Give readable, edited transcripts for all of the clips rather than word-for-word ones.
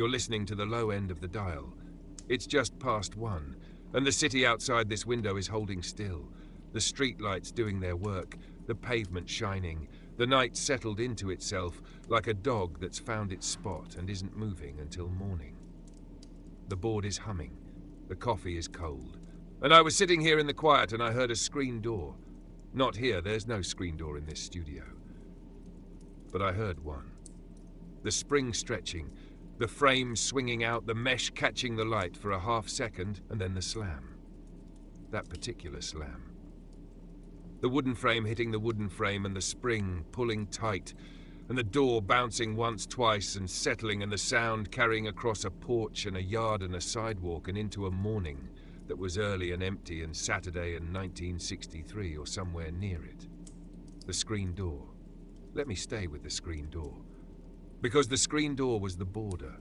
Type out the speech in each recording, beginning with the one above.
You're listening to the low end of the dial. It's just past 1, and the city outside this window is holding still. The street lights doing their work, the pavement shining, the night settled into itself like a dog that's found its spot and isn't moving until morning. The board is humming, the coffee is cold, and I was sitting here in the quiet and I heard a screen door. Not here, there's no screen door in this studio. But I heard one. The spring stretching, the frame swinging out, the mesh catching the light for a half second, and then the slam. That particular slam. The wooden frame hitting the wooden frame and the spring pulling tight, and the door bouncing once, twice, and settling, and the sound carrying across a porch and a yard and a sidewalk and into a morning that was early and empty and Saturday in 1963 or somewhere near it. The screen door. Let me stay with the screen door. Because the screen door was the border.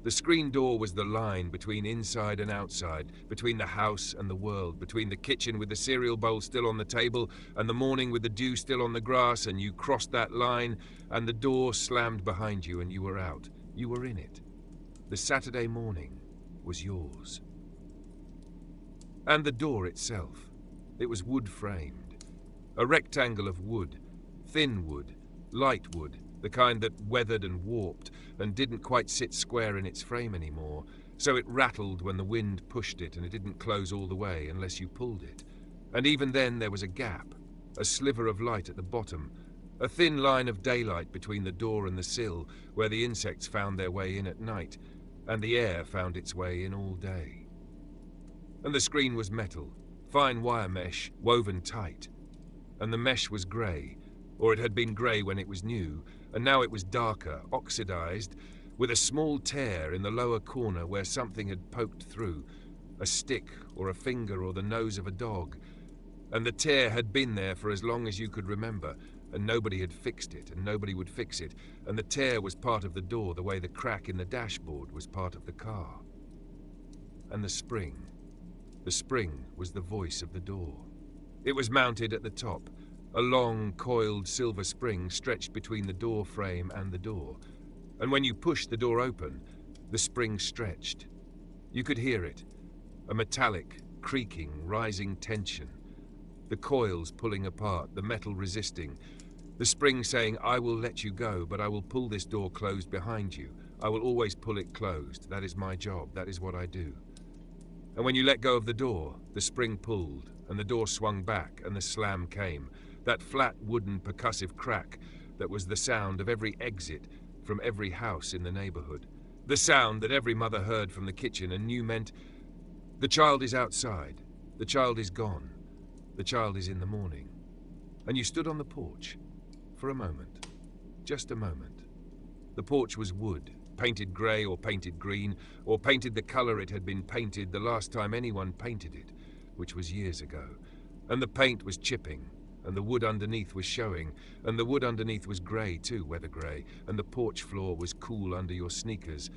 The screen door was the line between inside and outside, between the house and the world, between the kitchen with the cereal bowl still on the table and the morning with the dew still on the grass, and you crossed that line and the door slammed behind you and you were out. You were in it. The Saturday morning was yours. And the door itself. It was wood framed. A rectangle of wood, thin wood, light wood, the kind that weathered and warped and didn't quite sit square in its frame anymore, so it rattled when the wind pushed it and it didn't close all the way unless you pulled it. And even then there was a gap, a sliver of light at the bottom, a thin line of daylight between the door and the sill where the insects found their way in at night and the air found its way in all day. And the screen was metal, fine wire mesh, woven tight. And the mesh was grey, or it had been grey when it was new, and now it was darker, oxidized, with a small tear in the lower corner where something had poked through, a stick or a finger or the nose of a dog. And the tear had been there for as long as you could remember, and nobody had fixed it, and nobody would fix it, and the tear was part of the door the way the crack in the dashboard was part of the car. And the spring was the voice of the door. It was mounted at the top, a long, coiled silver spring stretched between the door frame and the door. And when you pushed the door open, the spring stretched. You could hear it, a metallic, creaking, rising tension. The coils pulling apart, the metal resisting. The spring saying, I will let you go, but I will pull this door closed behind you. I will always pull it closed. That is my job. That is what I do. And when you let go of the door, the spring pulled, and the door swung back, and the slam came. That flat wooden percussive crack that was the sound of every exit from every house in the neighborhood. The sound that every mother heard from the kitchen and knew meant, the child is outside, the child is gone, the child is in the morning. And you stood on the porch for a moment, just a moment. The porch was wood, painted grey or painted green, or painted the color it had been painted the last time anyone painted it, which was years ago. And the paint was chipping, and the wood underneath was showing, and the wood underneath was grey too, weather grey, and the porch floor was cool under your sneakers.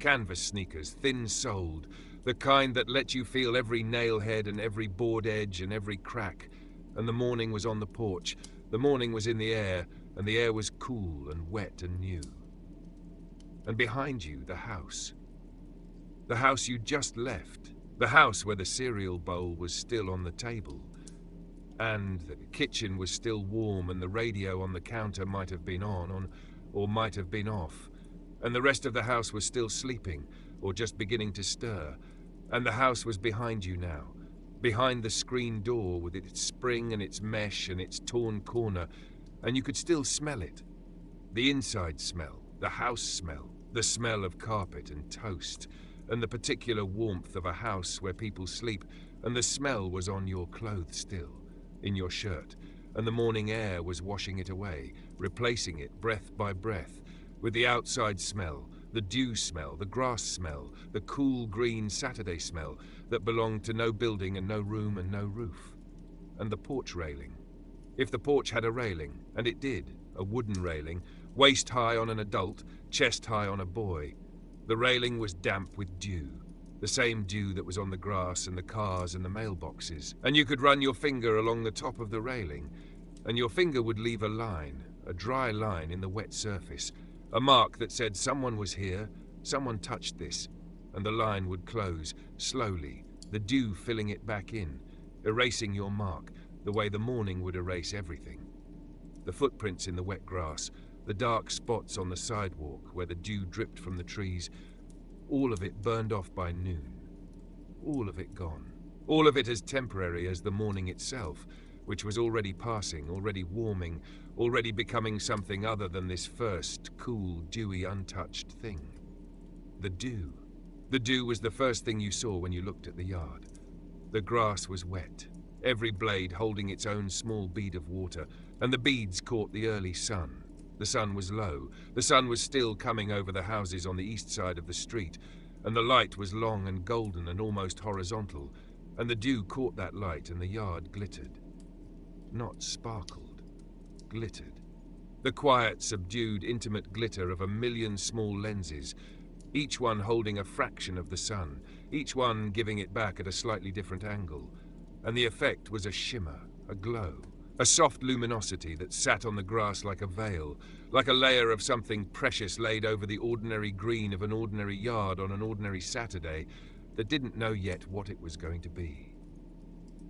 Canvas sneakers, thin-soled, the kind that let you feel every nail head and every board edge and every crack. And the morning was on the porch, the morning was in the air, and the air was cool and wet and new. And behind you, the house. The house you just left, the house where the cereal bowl was still on the table. And the kitchen was still warm, and the radio on the counter might have been on or might have been off. And the rest of the house was still sleeping, or just beginning to stir. And the house was behind you now, behind the screen door with its spring and its mesh and its torn corner, and you could still smell it. The inside smell, the house smell, the smell of carpet and toast, and the particular warmth of a house where people sleep, and the smell was on your clothes still, in your shirt, and the morning air was washing it away, replacing it breath by breath, with the outside smell, the dew smell, the grass smell, the cool green Saturday smell that belonged to no building and no room and no roof. And the porch railing. If the porch had a railing, and it did, a wooden railing, waist high on an adult, chest high on a boy, the railing was damp with dew. The same dew that was on the grass and the cars and the mailboxes, and you could run your finger along the top of the railing, and your finger would leave a line, a dry line in the wet surface, a mark that said someone was here, Someone touched this, and the line would close, slowly, the dew filling it back in, erasing your mark, the way the morning would erase everything. The footprints in the wet grass, the dark spots on the sidewalk where the dew dripped from the trees, all of it burned off by noon. All of it gone. All of it as temporary as the morning itself, which was already passing, already warming, already becoming something other than this first, cool, dewy, untouched thing. The dew. The dew was the first thing you saw when you looked at the yard. The grass was wet, every blade holding its own small bead of water, and the beads caught the early sun. The sun was low. The sun was still coming over the houses on the east side of the street, and the light was long and golden and almost horizontal, and the dew caught that light and the yard glittered. Not sparkled, glittered. The quiet, subdued, intimate glitter of a million small lenses, each one holding a fraction of the sun, each one giving it back at a slightly different angle. And the effect was a shimmer, a glow, a soft luminosity that sat on the grass like a veil, like a layer of something precious laid over the ordinary green of an ordinary yard on an ordinary Saturday that didn't know yet what it was going to be.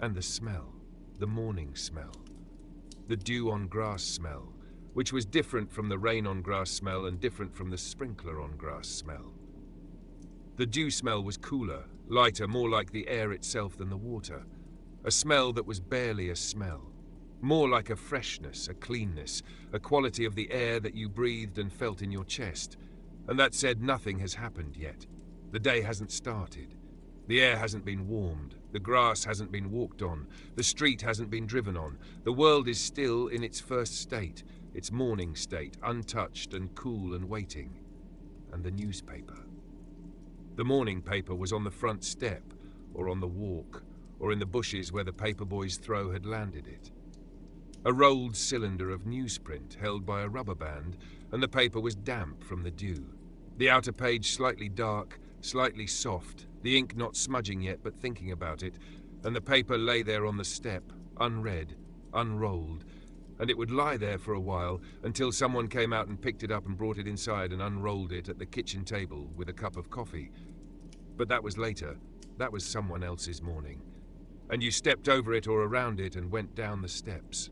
And the smell, the morning smell, the dew on grass smell, which was different from the rain on grass smell and different from the sprinkler on grass smell. The dew smell was cooler, lighter, more like the air itself than the water. A smell that was barely a smell. More like a freshness, a cleanness, a quality of the air that you breathed and felt in your chest. And that said nothing has happened yet. The day hasn't started. The air hasn't been warmed. The grass hasn't been walked on. The street hasn't been driven on. The world is still in its first state, its morning state, untouched and cool and waiting. And the newspaper. The morning paper was on the front step, or on the walk, or in the bushes where the paperboy's throw had landed it. A rolled cylinder of newsprint held by a rubber band, and the paper was damp from the dew. The outer page slightly dark, slightly soft, the ink not smudging yet but thinking about it, and the paper lay there on the step, unread, unrolled, and it would lie there for a while until someone came out and picked it up and brought it inside and unrolled it at the kitchen table with a cup of coffee. But that was later. That was someone else's morning. And you stepped over it or around it and went down the steps.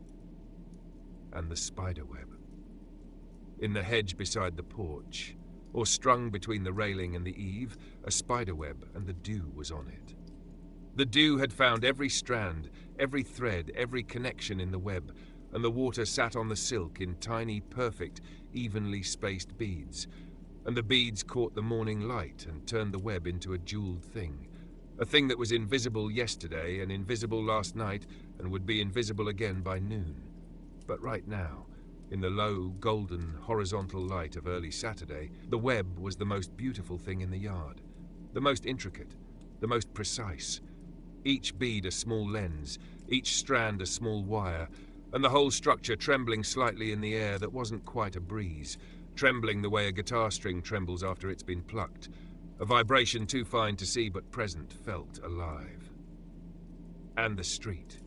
And the spiderweb. In the hedge beside the porch, or strung between the railing and the eave, a spiderweb, and the dew was on it. The dew had found every strand, every thread, every connection in the web, and the water sat on the silk in tiny, perfect, evenly spaced beads, and the beads caught the morning light and turned the web into a jeweled thing, a thing that was invisible yesterday and invisible last night and would be invisible again by noon. But right now, in the low, golden, horizontal light of early Saturday, the web was the most beautiful thing in the yard, the most intricate, the most precise. Each bead a small lens, each strand a small wire, and the whole structure trembling slightly in the air that wasn't quite a breeze, trembling the way a guitar string trembles after it's been plucked, a vibration too fine to see but present, felt alive. And the street.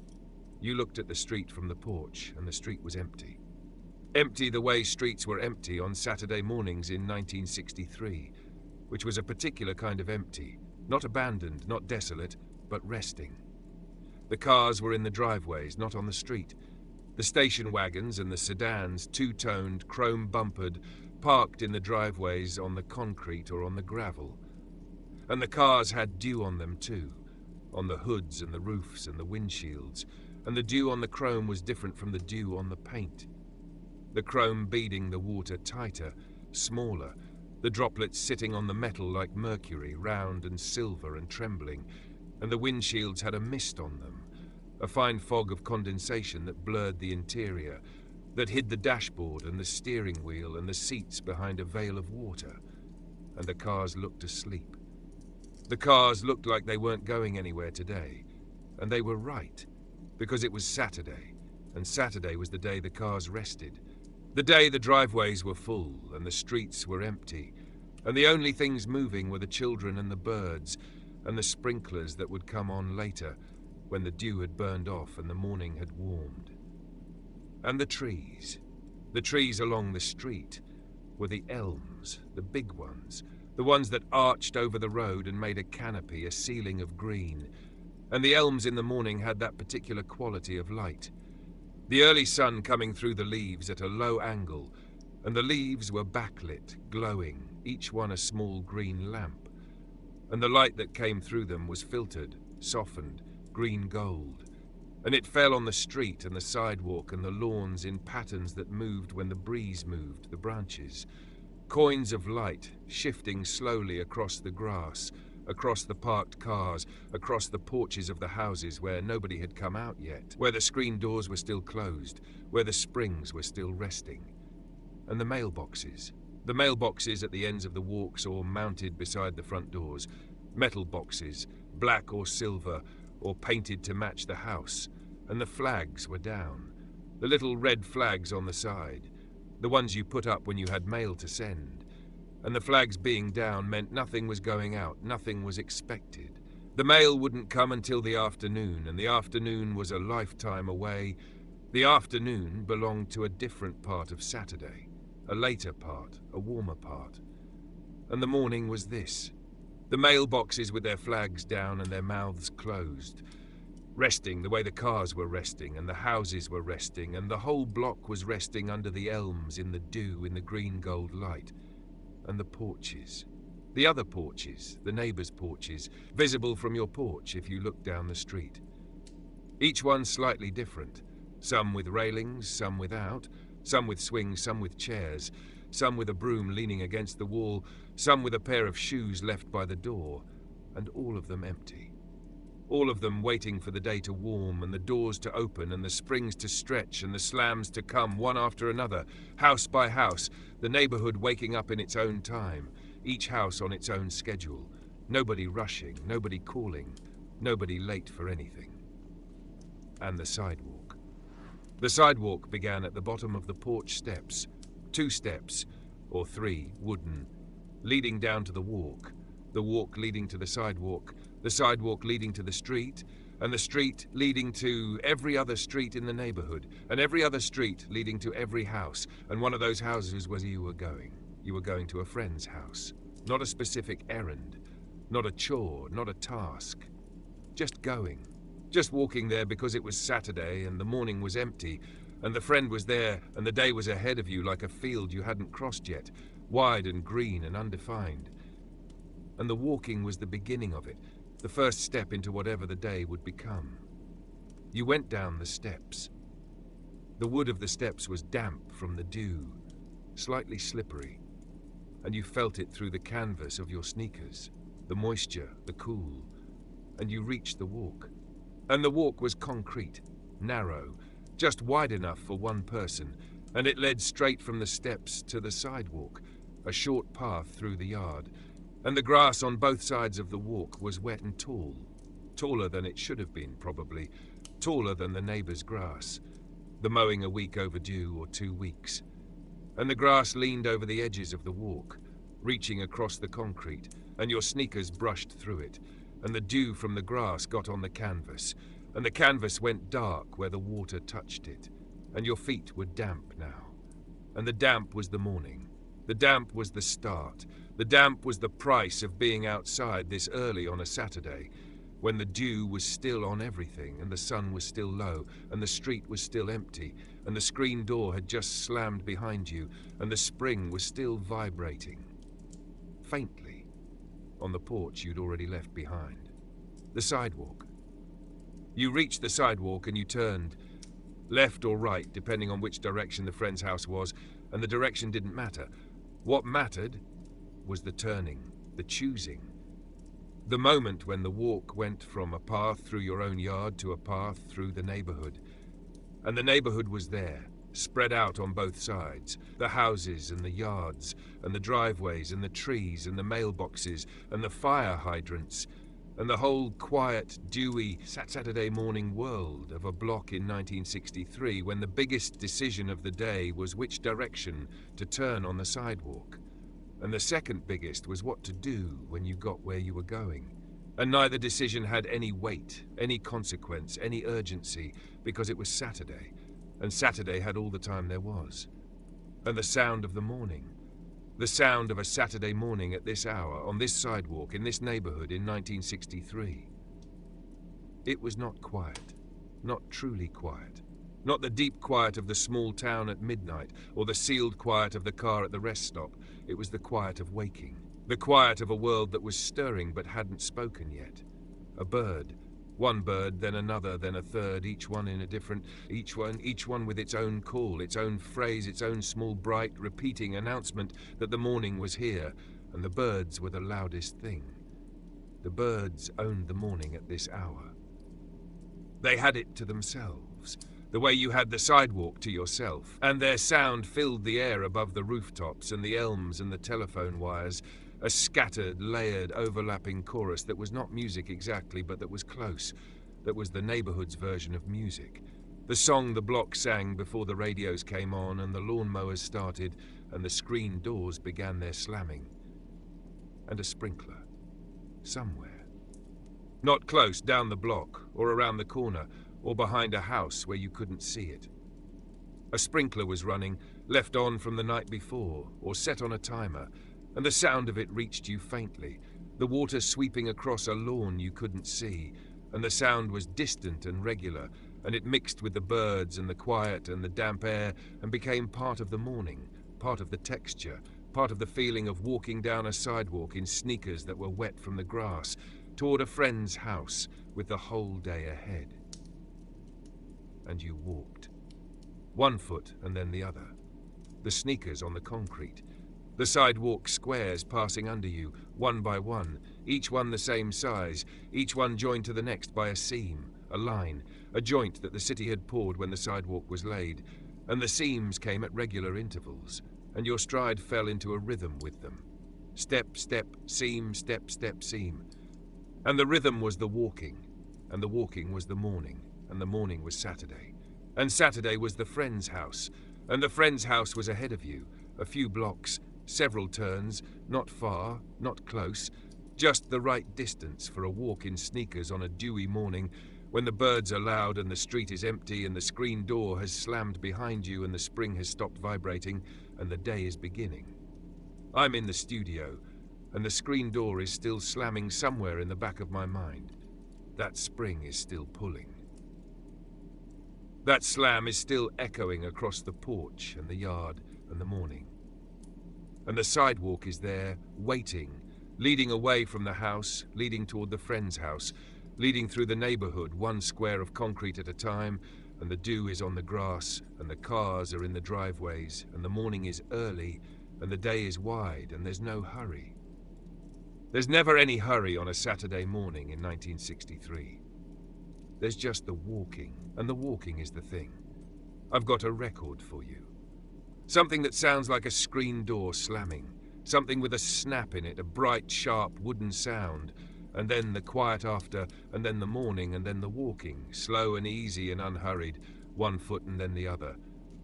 You looked at the street from the porch, and the street was empty. Empty the way streets were empty on Saturday mornings in 1963, which was a particular kind of empty, not abandoned, not desolate, but resting. The cars were in the driveways, not on the street. The station wagons and the sedans, two-toned, chrome-bumpered, parked in the driveways on the concrete or on the gravel. And the cars had dew on them too, on the hoods and the roofs and the windshields, and the dew on the chrome was different from the dew on the paint. The chrome beading the water tighter, smaller, the droplets sitting on the metal like mercury, round and silver and trembling, and the windshields had a mist on them, a fine fog of condensation that blurred the interior, that hid the dashboard and the steering wheel and the seats behind a veil of water, and the cars looked asleep. The cars looked like they weren't going anywhere today, and they were right, because it was Saturday, and Saturday was the day the cars rested, the day the driveways were full and the streets were empty, and the only things moving were the children and the birds and the sprinklers that would come on later, when the dew had burned off and the morning had warmed. And the trees along the street, were the elms, the big ones, the ones that arched over the road and made a canopy, a ceiling of green. And the elms in the morning had that particular quality of light. The early sun coming through the leaves at a low angle, and the leaves were backlit, glowing, each one a small green lamp. And the light that came through them was filtered, softened, green gold. And it fell on the street and the sidewalk and the lawns in patterns that moved when the breeze moved the branches. Coins of light shifting slowly across the grass, across the parked cars, across the porches of the houses where nobody had come out yet, where the screen doors were still closed, where the springs were still resting. And the mailboxes at the ends of the walks or mounted beside the front doors, metal boxes, black or silver, or painted to match the house, and the flags were down, the little red flags on the side, the ones you put up when you had mail to send. And the flags being down meant nothing was going out, nothing was expected. The mail wouldn't come until the afternoon, and the afternoon was a lifetime away. The afternoon belonged to a different part of Saturday, a later part, a warmer part. And the morning was this. The mailboxes with their flags down and their mouths closed, resting the way the cars were resting and the houses were resting and the whole block was resting under the elms in the dew in the green gold light. And the porches, the other porches, the neighbours' porches, visible from your porch if you looked down the street. Each one slightly different, some with railings, some without, some with swings, some with chairs, some with a broom leaning against the wall, some with a pair of shoes left by the door, and all of them empty. All of them waiting for the day to warm and the doors to open and the springs to stretch and the slams to come one after another, house by house, the neighbourhood waking up in its own time, each house on its own schedule, nobody rushing, nobody calling, nobody late for anything. And the sidewalk. The sidewalk began at the bottom of the porch steps, 2 steps, or 3, wooden, leading down to the walk leading to the sidewalk leading to the street, and the street leading to every other street in the neighbourhood, and every other street leading to every house, and one of those houses was where you were going. You were going to a friend's house. Not a specific errand, not a chore, not a task. Just going. Just walking there because it was Saturday and the morning was empty, and the friend was there, and the day was ahead of you like a field you hadn't crossed yet, wide and green and undefined. And the walking was the beginning of it, the first step into whatever the day would become. You went down the steps. The wood of the steps was damp from the dew, slightly slippery, and you felt it through the canvas of your sneakers, the moisture, the cool, and you reached the walk. And the walk was concrete, narrow, just wide enough for one person, and it led straight from the steps to the sidewalk, a short path through the yard, and the grass on both sides of the walk was wet and tall, taller than it should have been probably, taller than the neighbour's grass, the mowing a week overdue or 2 weeks. And the grass leaned over the edges of the walk, reaching across the concrete, and your sneakers brushed through it, and the dew from the grass got on the canvas, and the canvas went dark where the water touched it, and your feet were damp now. And the damp was the morning. The damp was the start. The damp was the price of being outside this early on a Saturday, when the dew was still on everything, and the sun was still low, and the street was still empty, and the screen door had just slammed behind you, and the spring was still vibrating, faintly, on the porch you'd already left behind. The sidewalk. You reached the sidewalk and you turned, left or right, depending on which direction the friend's house was, and the direction didn't matter. What mattered was the turning, the choosing. The moment when the walk went from a path through your own yard to a path through the neighbourhood. And the neighbourhood was there, spread out on both sides, the houses and the yards, and the driveways and the trees and the mailboxes and the fire hydrants, and the whole quiet, dewy Saturday morning world of a block in 1963 when the biggest decision of the day was which direction to turn on the sidewalk. And the second biggest was what to do when you got where you were going. And neither decision had any weight, any consequence, any urgency, because it was Saturday, and Saturday had all the time there was. And the sound of the morning. The sound of a Saturday morning at this hour, on this sidewalk, in this neighborhood in 1963. It was not quiet, not truly quiet. Not the deep quiet of the small town at midnight, or the sealed quiet of the car at the rest stop. It was the quiet of waking. The quiet of a world that was stirring but hadn't spoken yet. A bird. One bird, then another, then a third, each one in a different, each one with its own call, its own phrase, its own small, bright, repeating announcement that the morning was here, and the birds were the loudest thing. The birds owned the morning at this hour. They had it to themselves, the way you had the sidewalk to yourself, and their sound filled the air above the rooftops and the elms and the telephone wires, a scattered, layered, overlapping chorus that was not music exactly, but that was close, that was the neighborhood's version of music. The song the block sang before the radios came on and the lawnmowers started and the screen doors began their slamming. And a sprinkler. Somewhere. Not close, down the block, or around the corner, or behind a house where you couldn't see it. A sprinkler was running, left on from the night before, or set on a timer, and the sound of it reached you faintly, the water sweeping across a lawn you couldn't see, and the sound was distant and regular, and it mixed with the birds and the quiet and the damp air and became part of the morning, part of the texture, part of the feeling of walking down a sidewalk in sneakers that were wet from the grass, toward a friend's house with the whole day ahead. And you walked. One foot and then the other. The sneakers on the concrete. The sidewalk squares passing under you, one by one, each one the same size, each one joined to the next by a seam, a line, a joint that the city had poured when the sidewalk was laid, and the seams came at regular intervals, and your stride fell into a rhythm with them. Step, step, seam, step, step, seam. And the rhythm was the walking, and the walking was the morning, and the morning was Saturday. And Saturday was the friend's house, and the friend's house was ahead of you, a few blocks, several turns, not far, not close, just the right distance for a walk in sneakers on a dewy morning when the birds are loud and the street is empty and the screen door has slammed behind you and the spring has stopped vibrating and the day is beginning. I'm in the studio, and the screen door is still slamming somewhere in the back of my mind. That spring is still pulling. That slam is still echoing across the porch and the yard and the morning. And the sidewalk is there, waiting, leading away from the house, leading toward the friend's house, leading through the neighborhood, one square of concrete at a time, and the dew is on the grass, and the cars are in the driveways, and the morning is early, and the day is wide, and there's no hurry. There's never any hurry on a Saturday morning in 1963. There's just the walking, and the walking is the thing. I've got a record for you. Something that sounds like a screen door slamming, something with a snap in it, a bright, sharp wooden sound, and then the quiet after, and then the morning, and then the walking, slow and easy and unhurried, one foot and then the other,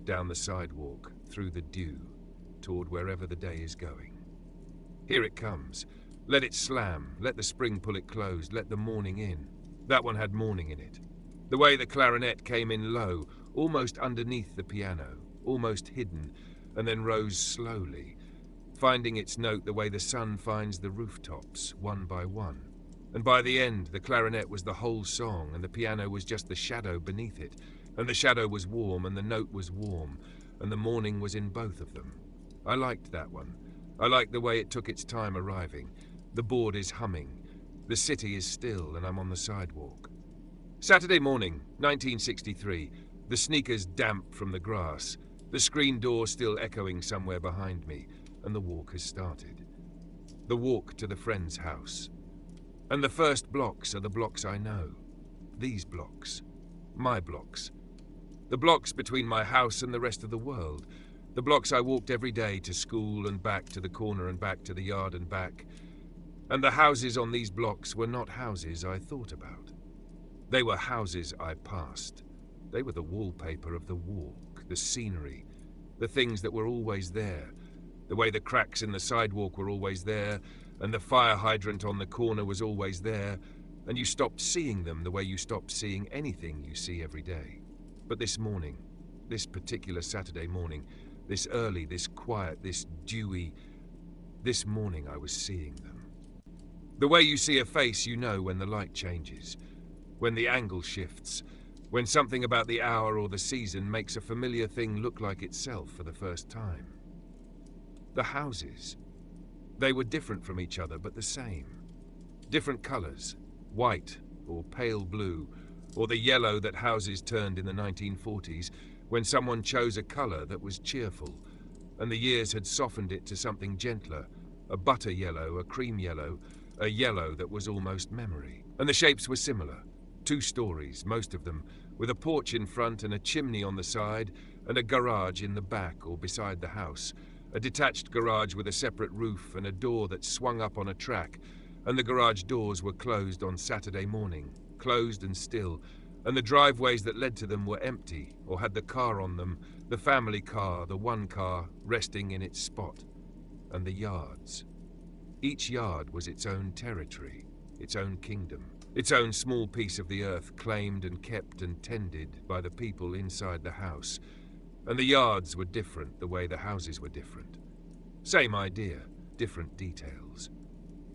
down the sidewalk, through the dew, toward wherever the day is going. Here it comes. Let it slam, let the spring pull it closed, let the morning in. That one had morning in it. The way the clarinet came in low, almost underneath the piano, almost hidden, and then rose slowly, finding its note the way the sun finds the rooftops, one by one. And by the end, the clarinet was the whole song, and the piano was just the shadow beneath it, and the shadow was warm, and the note was warm, and the morning was in both of them. I liked that one. I liked the way it took its time arriving. The board is humming. The city is still, and I'm on the sidewalk. Saturday morning, 1963. The sneakers damp from the grass. The screen door still echoing somewhere behind me, and the walk has started. The walk to the friend's house. And the first blocks are the blocks I know. These blocks. My blocks. The blocks between my house and the rest of the world. The blocks I walked every day to school and back to the corner and back to the yard and back. And the houses on these blocks were not houses I thought about. They were houses I passed. They were the wallpaper of the walk, the scenery, the things that were always there, the way the cracks in the sidewalk were always there, and the fire hydrant on the corner was always there, and you stopped seeing them the way you stopped seeing anything you see every day. But this morning, this particular Saturday morning, this early, this quiet, this dewy, This morning I was seeing them. The way you see a face, you know when the light changes, when the angle shifts, when something about the hour or the season makes a familiar thing look like itself for the first time. The houses. They were different from each other, but the same. Different colours, white or pale blue, or the yellow that houses turned in the 1940s when someone chose a colour that was cheerful, and the years had softened it to something gentler, a butter yellow, a cream yellow, a yellow that was almost memory. And the shapes were similar. 2 stories, most of them, with a porch in front and a chimney on the side, and a garage in the back or beside the house, a detached garage with a separate roof and a door that swung up on a track, and the garage doors were closed on Saturday morning, closed and still, and the driveways that led to them were empty or had the car on them, the family car, the one car, resting in its spot. And the yards. Each yard was its own territory, its own kingdom, its own small piece of the earth claimed and kept and tended by the people inside the house. And the yards were different the way the houses were different. Same idea, different details.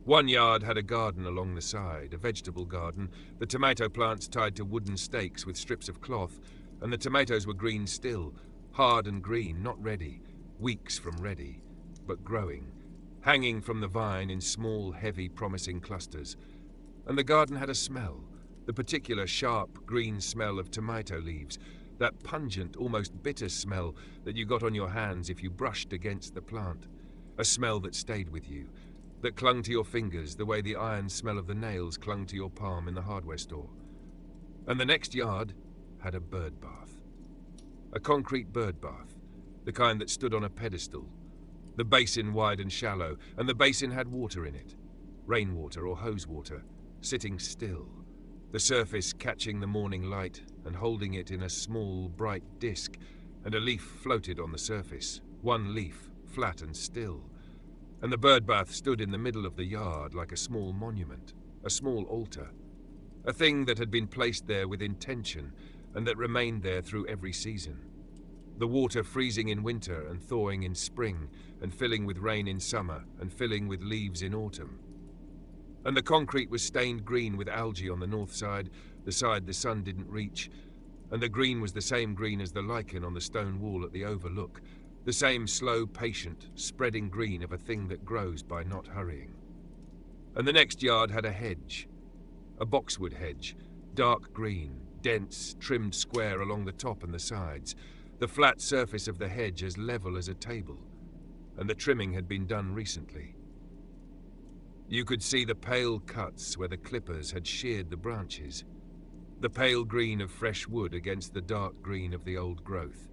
One yard had a garden along the side, a vegetable garden, the tomato plants tied to wooden stakes with strips of cloth, and the tomatoes were green still, hard and green, not ready, weeks from ready, but growing, hanging from the vine in small, heavy, promising clusters. And the garden had a smell, the particular sharp, green smell of tomato leaves, that pungent, almost bitter smell that you got on your hands if you brushed against the plant, a smell that stayed with you, that clung to your fingers the way the iron smell of the nails clung to your palm in the hardware store. And the next yard had a bird bath. A concrete bird bath, the kind that stood on a pedestal, the basin wide and shallow, and the basin had water in it, rainwater or hose water, sitting still, the surface catching the morning light and holding it in a small, bright disk, and a leaf floated on the surface, one leaf, flat and still. And the bird bath stood in the middle of the yard like a small monument, a small altar, a thing that had been placed there with intention and that remained there through every season. The water freezing in winter and thawing in spring and filling with rain in summer and filling with leaves in autumn. And the concrete was stained green with algae on the north side, the side the sun didn't reach, and the green was the same green as the lichen on the stone wall at the overlook, the same slow, patient, spreading green of a thing that grows by not hurrying. And the next yard had a hedge, a boxwood hedge, dark green, dense, trimmed square along the top and the sides, the flat surface of the hedge as level as a table, and the trimming had been done recently. You could see the pale cuts where the clippers had sheared the branches, the pale green of fresh wood against the dark green of the old growth.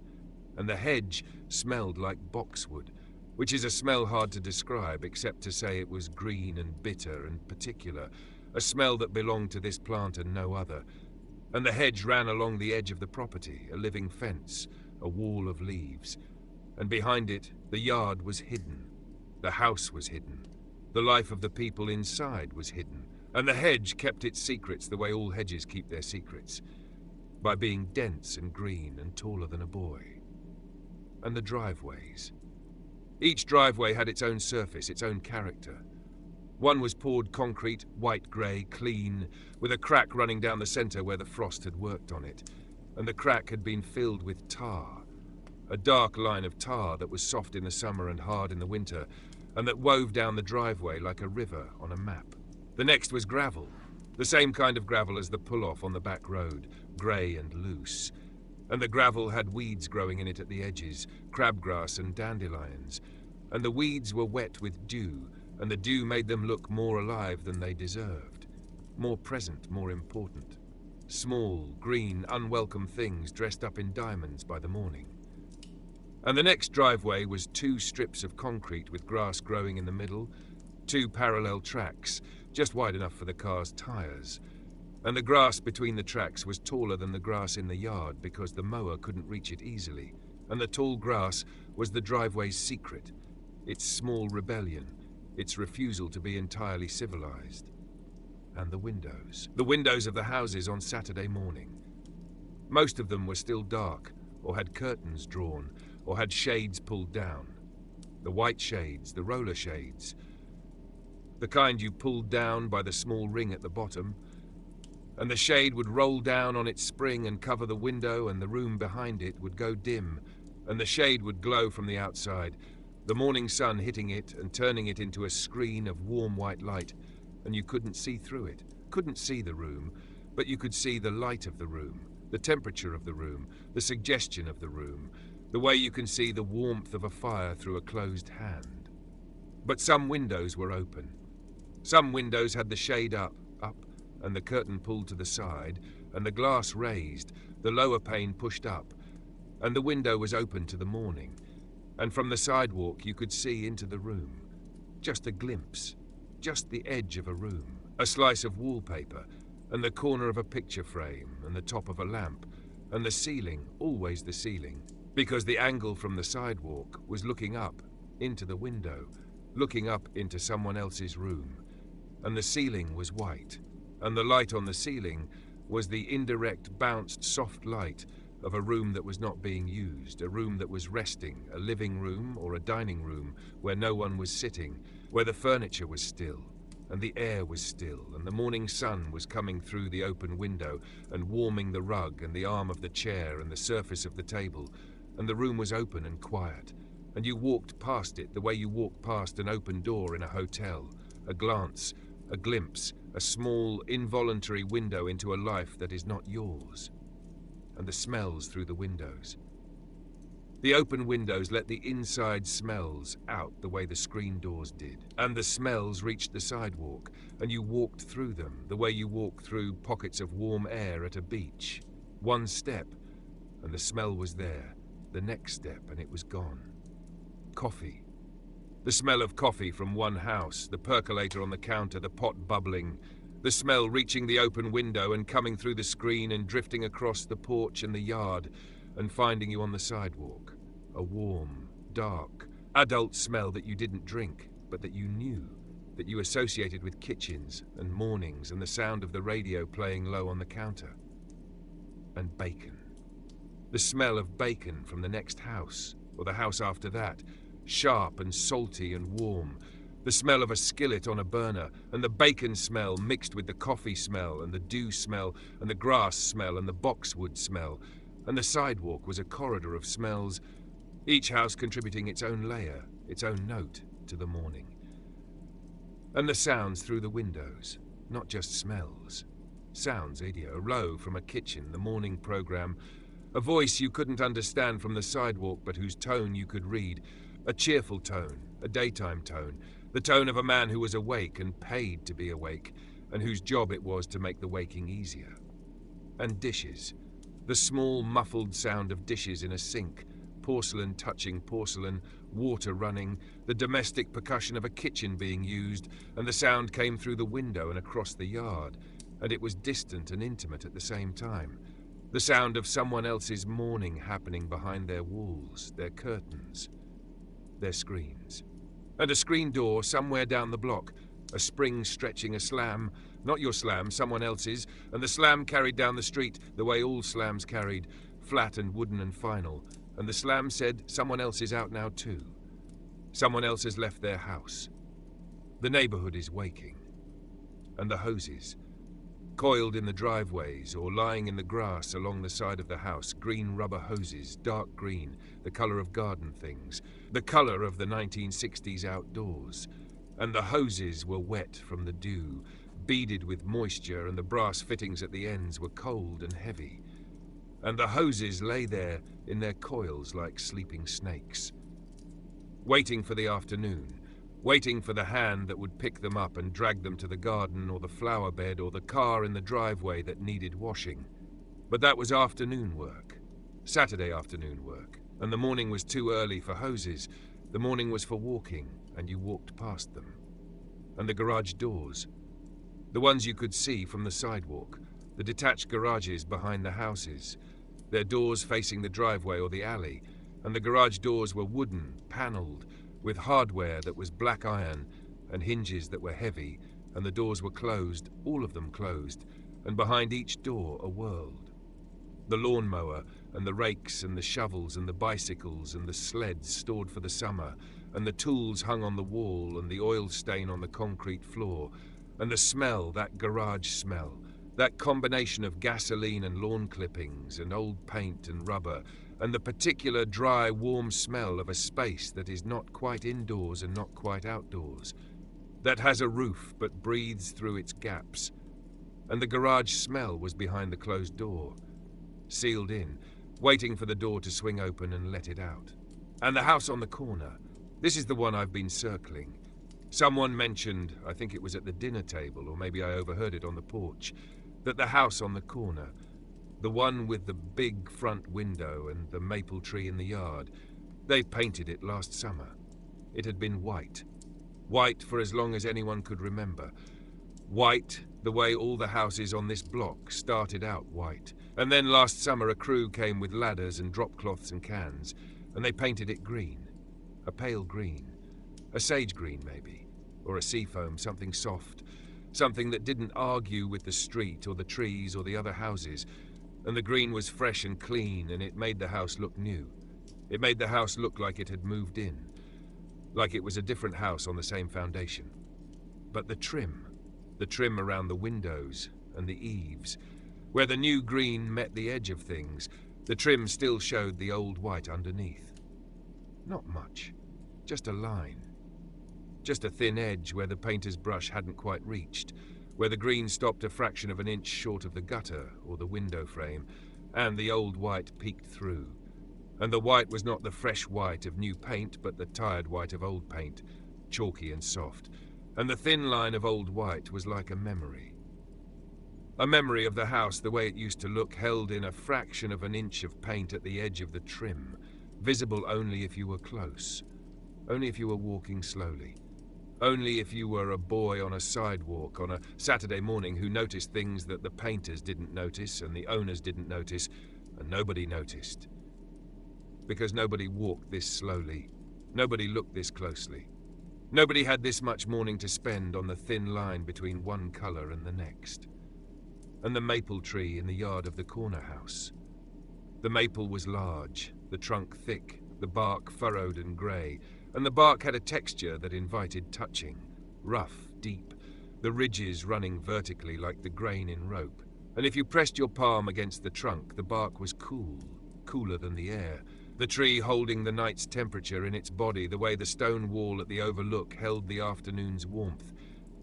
And the hedge smelled like boxwood, which is a smell hard to describe except to say it was green and bitter and particular, a smell that belonged to this plant and no other. And the hedge ran along the edge of the property, a living fence, a wall of leaves. And behind it, the yard was hidden, the house was hidden, the life of the people inside was hidden, and the hedge kept its secrets the way all hedges keep their secrets, by being dense and green and taller than a boy. And the driveways. Each driveway had its own surface, its own character. One was poured concrete, white-grey, clean, with a crack running down the centre where the frost had worked on it, and the crack had been filled with tar, a dark line of tar that was soft in the summer and hard in the winter, and that wove down the driveway like a river on a map. The next was gravel, the same kind of gravel as the pull-off on the back road, grey and loose. And the gravel had weeds growing in it at the edges, crabgrass and dandelions, and the weeds were wet with dew, and the dew made them look more alive than they deserved, more present, more important. Small, green, unwelcome things dressed up in diamonds by the morning. And the next driveway was 2 strips of concrete with grass growing in the middle, 2 parallel tracks, just wide enough for the car's tires. And the grass between the tracks was taller than the grass in the yard because the mower couldn't reach it easily, and the tall grass was the driveway's secret, its small rebellion, its refusal to be entirely civilized. And the windows of the houses on Saturday morning. Most of them were still dark, or had curtains drawn, or had shades pulled down. The white shades, the roller shades. The kind you pulled down by the small ring at the bottom, and the shade would roll down on its spring and cover the window, and the room behind it would go dim, and the shade would glow from the outside, the morning sun hitting it and turning it into a screen of warm white light, and you couldn't see through it, couldn't see the room, but you could see the light of the room, the temperature of the room, the suggestion of the room, the way you can see the warmth of a fire through a closed hand. But some windows were open. Some windows had the shade up, and the curtain pulled to the side, and the glass raised, the lower pane pushed up, and the window was open to the morning, and from the sidewalk you could see into the room. Just a glimpse, just the edge of a room, a slice of wallpaper, and the corner of a picture frame, and the top of a lamp, and the ceiling, always the ceiling, because the angle from the sidewalk was looking up into the window, looking up into someone else's room, and the ceiling was white, and the light on the ceiling was the indirect, bounced, soft light of a room that was not being used, a room that was resting, a living room or a dining room where no one was sitting, where the furniture was still, and the air was still, and the morning sun was coming through the open window and warming the rug and the arm of the chair and the surface of the table, and the room was open and quiet, and you walked past it the way you walk past an open door in a hotel, a glance, a glimpse, a small, involuntary window into a life that is not yours. And the smells through the windows. The open windows let the inside smells out the way the screen doors did, and the smells reached the sidewalk, and you walked through them the way you walk through pockets of warm air at a beach. One step, and the smell was there. The next step, and it was gone. Coffee. The smell of coffee from one house, the percolator on the counter, the pot bubbling, the smell reaching the open window and coming through the screen and drifting across the porch and the yard and finding you on the sidewalk. A warm, dark, adult smell that you didn't drink, but that you knew, that you associated with kitchens and mornings and the sound of the radio playing low on the counter. And bacon. The smell of bacon from the next house, or the house after that, sharp and salty and warm, the smell of a skillet on a burner, and the bacon smell mixed with the coffee smell and the dew smell and the grass smell and the boxwood smell, and the sidewalk was a corridor of smells, each house contributing its own layer, its own note to the morning. And the sounds through the windows, not just smells. Sounds, a row from a kitchen, the morning program, a voice you couldn't understand from the sidewalk but whose tone you could read, a cheerful tone, a daytime tone, the tone of a man who was awake and paid to be awake, and whose job it was to make the waking easier. And dishes, the small muffled sound of dishes in a sink, porcelain touching porcelain, water running, the domestic percussion of a kitchen being used, and the sound came through the window and across the yard, and it was distant and intimate at the same time. The sound of someone else's morning happening behind their walls, their curtains, their screens. And a screen door somewhere down the block, a spring stretching a slam, not your slam, someone else's, and the slam carried down the street the way all slams carried, flat and wooden and final, and the slam said, someone else is out now too. Someone else has left their house. The neighborhood is waking. And the hoses, coiled in the driveways or lying in the grass along the side of the house, green rubber hoses, dark green, the color of garden things, the color of the 1960s outdoors. And the hoses were wet from the dew, beaded with moisture, and the brass fittings at the ends were cold and heavy. And the hoses lay there in their coils like sleeping snakes, waiting for the afternoon, waiting for the hand that would pick them up and drag them to the garden or the flower bed or the car in the driveway that needed washing. But that was afternoon work, Saturday afternoon work, and the morning was too early for hoses. The morning was for walking, and you walked past them. And the garage doors, the ones you could see from the sidewalk, the detached garages behind the houses, their doors facing the driveway or the alley, and the garage doors were wooden, panelled, with hardware that was black iron and hinges that were heavy, and the doors were closed, all of them closed, and behind each door a world. The lawnmower and the rakes and the shovels and the bicycles and the sleds stored for the summer, and the tools hung on the wall, and the oil stain on the concrete floor, and the smell, that garage smell, that combination of gasoline and lawn clippings and old paint and rubber, and the particular dry, warm smell of a space that is not quite indoors and not quite outdoors, that has a roof but breathes through its gaps. And the garage smell was behind the closed door, sealed in, waiting for the door to swing open and let it out. And the house on the corner, this is the one I've been circling. Someone mentioned, I think it was at the dinner table, or maybe I overheard it on the porch, that the house on the corner, the one with the big front window and the maple tree in the yard, they painted it last summer. It had been white. White for as long as anyone could remember. White, the way all the houses on this block started out white. And then last summer a crew came with ladders and drop cloths and cans, and they painted it green. A pale green. A sage green, maybe. Or a seafoam, something soft. Something that didn't argue with the street or the trees or the other houses. And the green was fresh and clean, and it made the house look new. It made the house look like it had moved in. Like it was a different house on the same foundation. But the trim around the windows and the eaves, where the new green met the edge of things, the trim still showed the old white underneath. Not much, just a line. Just a thin edge where the painter's brush hadn't quite reached, where the green stopped a fraction of an inch short of the gutter or the window frame, and the old white peeked through. And the white was not the fresh white of new paint, but the tired white of old paint, chalky and soft. And the thin line of old white was like a memory. A memory of the house the way it used to look, held in a fraction of an inch of paint at the edge of the trim, visible only if you were close, only if you were walking slowly, only if you were a boy on a sidewalk on a Saturday morning who noticed things that the painters didn't notice and the owners didn't notice, and nobody noticed. Because nobody walked this slowly, nobody looked this closely. Nobody had this much morning to spend on the thin line between one colour and the next. And the maple tree in the yard of the corner house. The maple was large, the trunk thick, the bark furrowed and grey, and the bark had a texture that invited touching, rough, deep, the ridges running vertically like the grain in rope. And if you pressed your palm against the trunk, the bark was cool, cooler than the air, the tree holding the night's temperature in its body the way the stone wall at the overlook held the afternoon's warmth,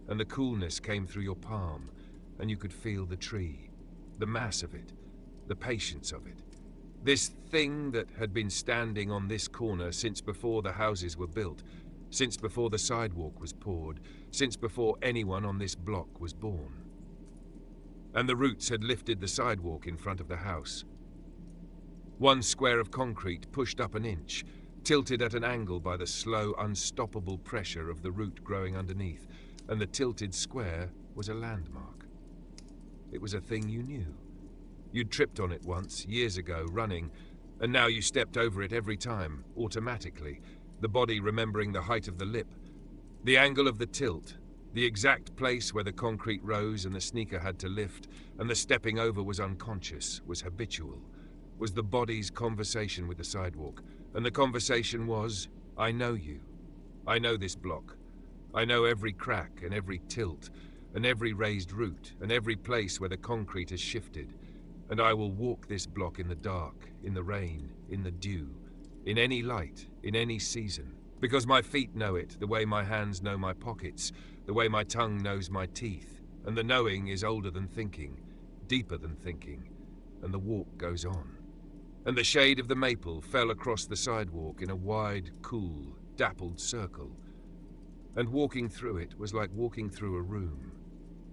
and the coolness came through your palm, and you could feel the tree, the mass of it, the patience of it. This thing that had been standing on this corner since before the houses were built, since before the sidewalk was poured, since before anyone on this block was born. And the roots had lifted the sidewalk in front of the house. One square of concrete pushed up an inch, tilted at an angle by the slow, unstoppable pressure of the root growing underneath, and the tilted square was a landmark. It was a thing you knew. You'd tripped on it once, years ago, running, and now you stepped over it every time, automatically, the body remembering the height of the lip, the angle of the tilt, the exact place where the concrete rose and the sneaker had to lift, and the stepping over was unconscious, was habitual, was the body's conversation with the sidewalk. And the conversation was, I know you. I know this block. I know every crack and every tilt, and every raised root, and every place where the concrete has shifted. And I will walk this block in the dark, in the rain, in the dew, in any light, in any season. Because my feet know it, the way my hands know my pockets, the way my tongue knows my teeth. And the knowing is older than thinking, deeper than thinking, and the walk goes on. And the shade of the maple fell across the sidewalk in a wide, cool, dappled circle. And walking through it was like walking through a room.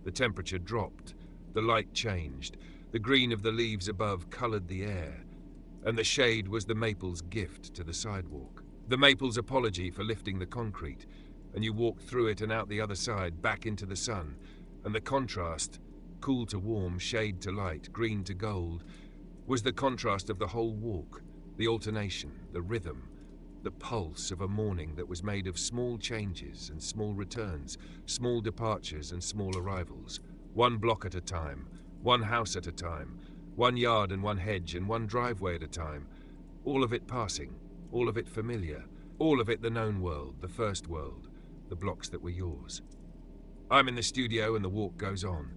The temperature dropped, the light changed, the green of the leaves above coloured the air, and the shade was the maple's gift to the sidewalk. The maple's apology for lifting the concrete, and you walked through it and out the other side, back into the sun, and the contrast, cool to warm, shade to light, green to gold, was the contrast of the whole walk, the alternation, the rhythm, the pulse of a morning that was made of small changes and small returns, small departures and small arrivals, one block at a time, one house at a time, one yard and one hedge and one driveway at a time, all of it passing, all of it familiar, All of it the known world, the first world, the blocks that were yours. I'm in the studio and the walk goes on.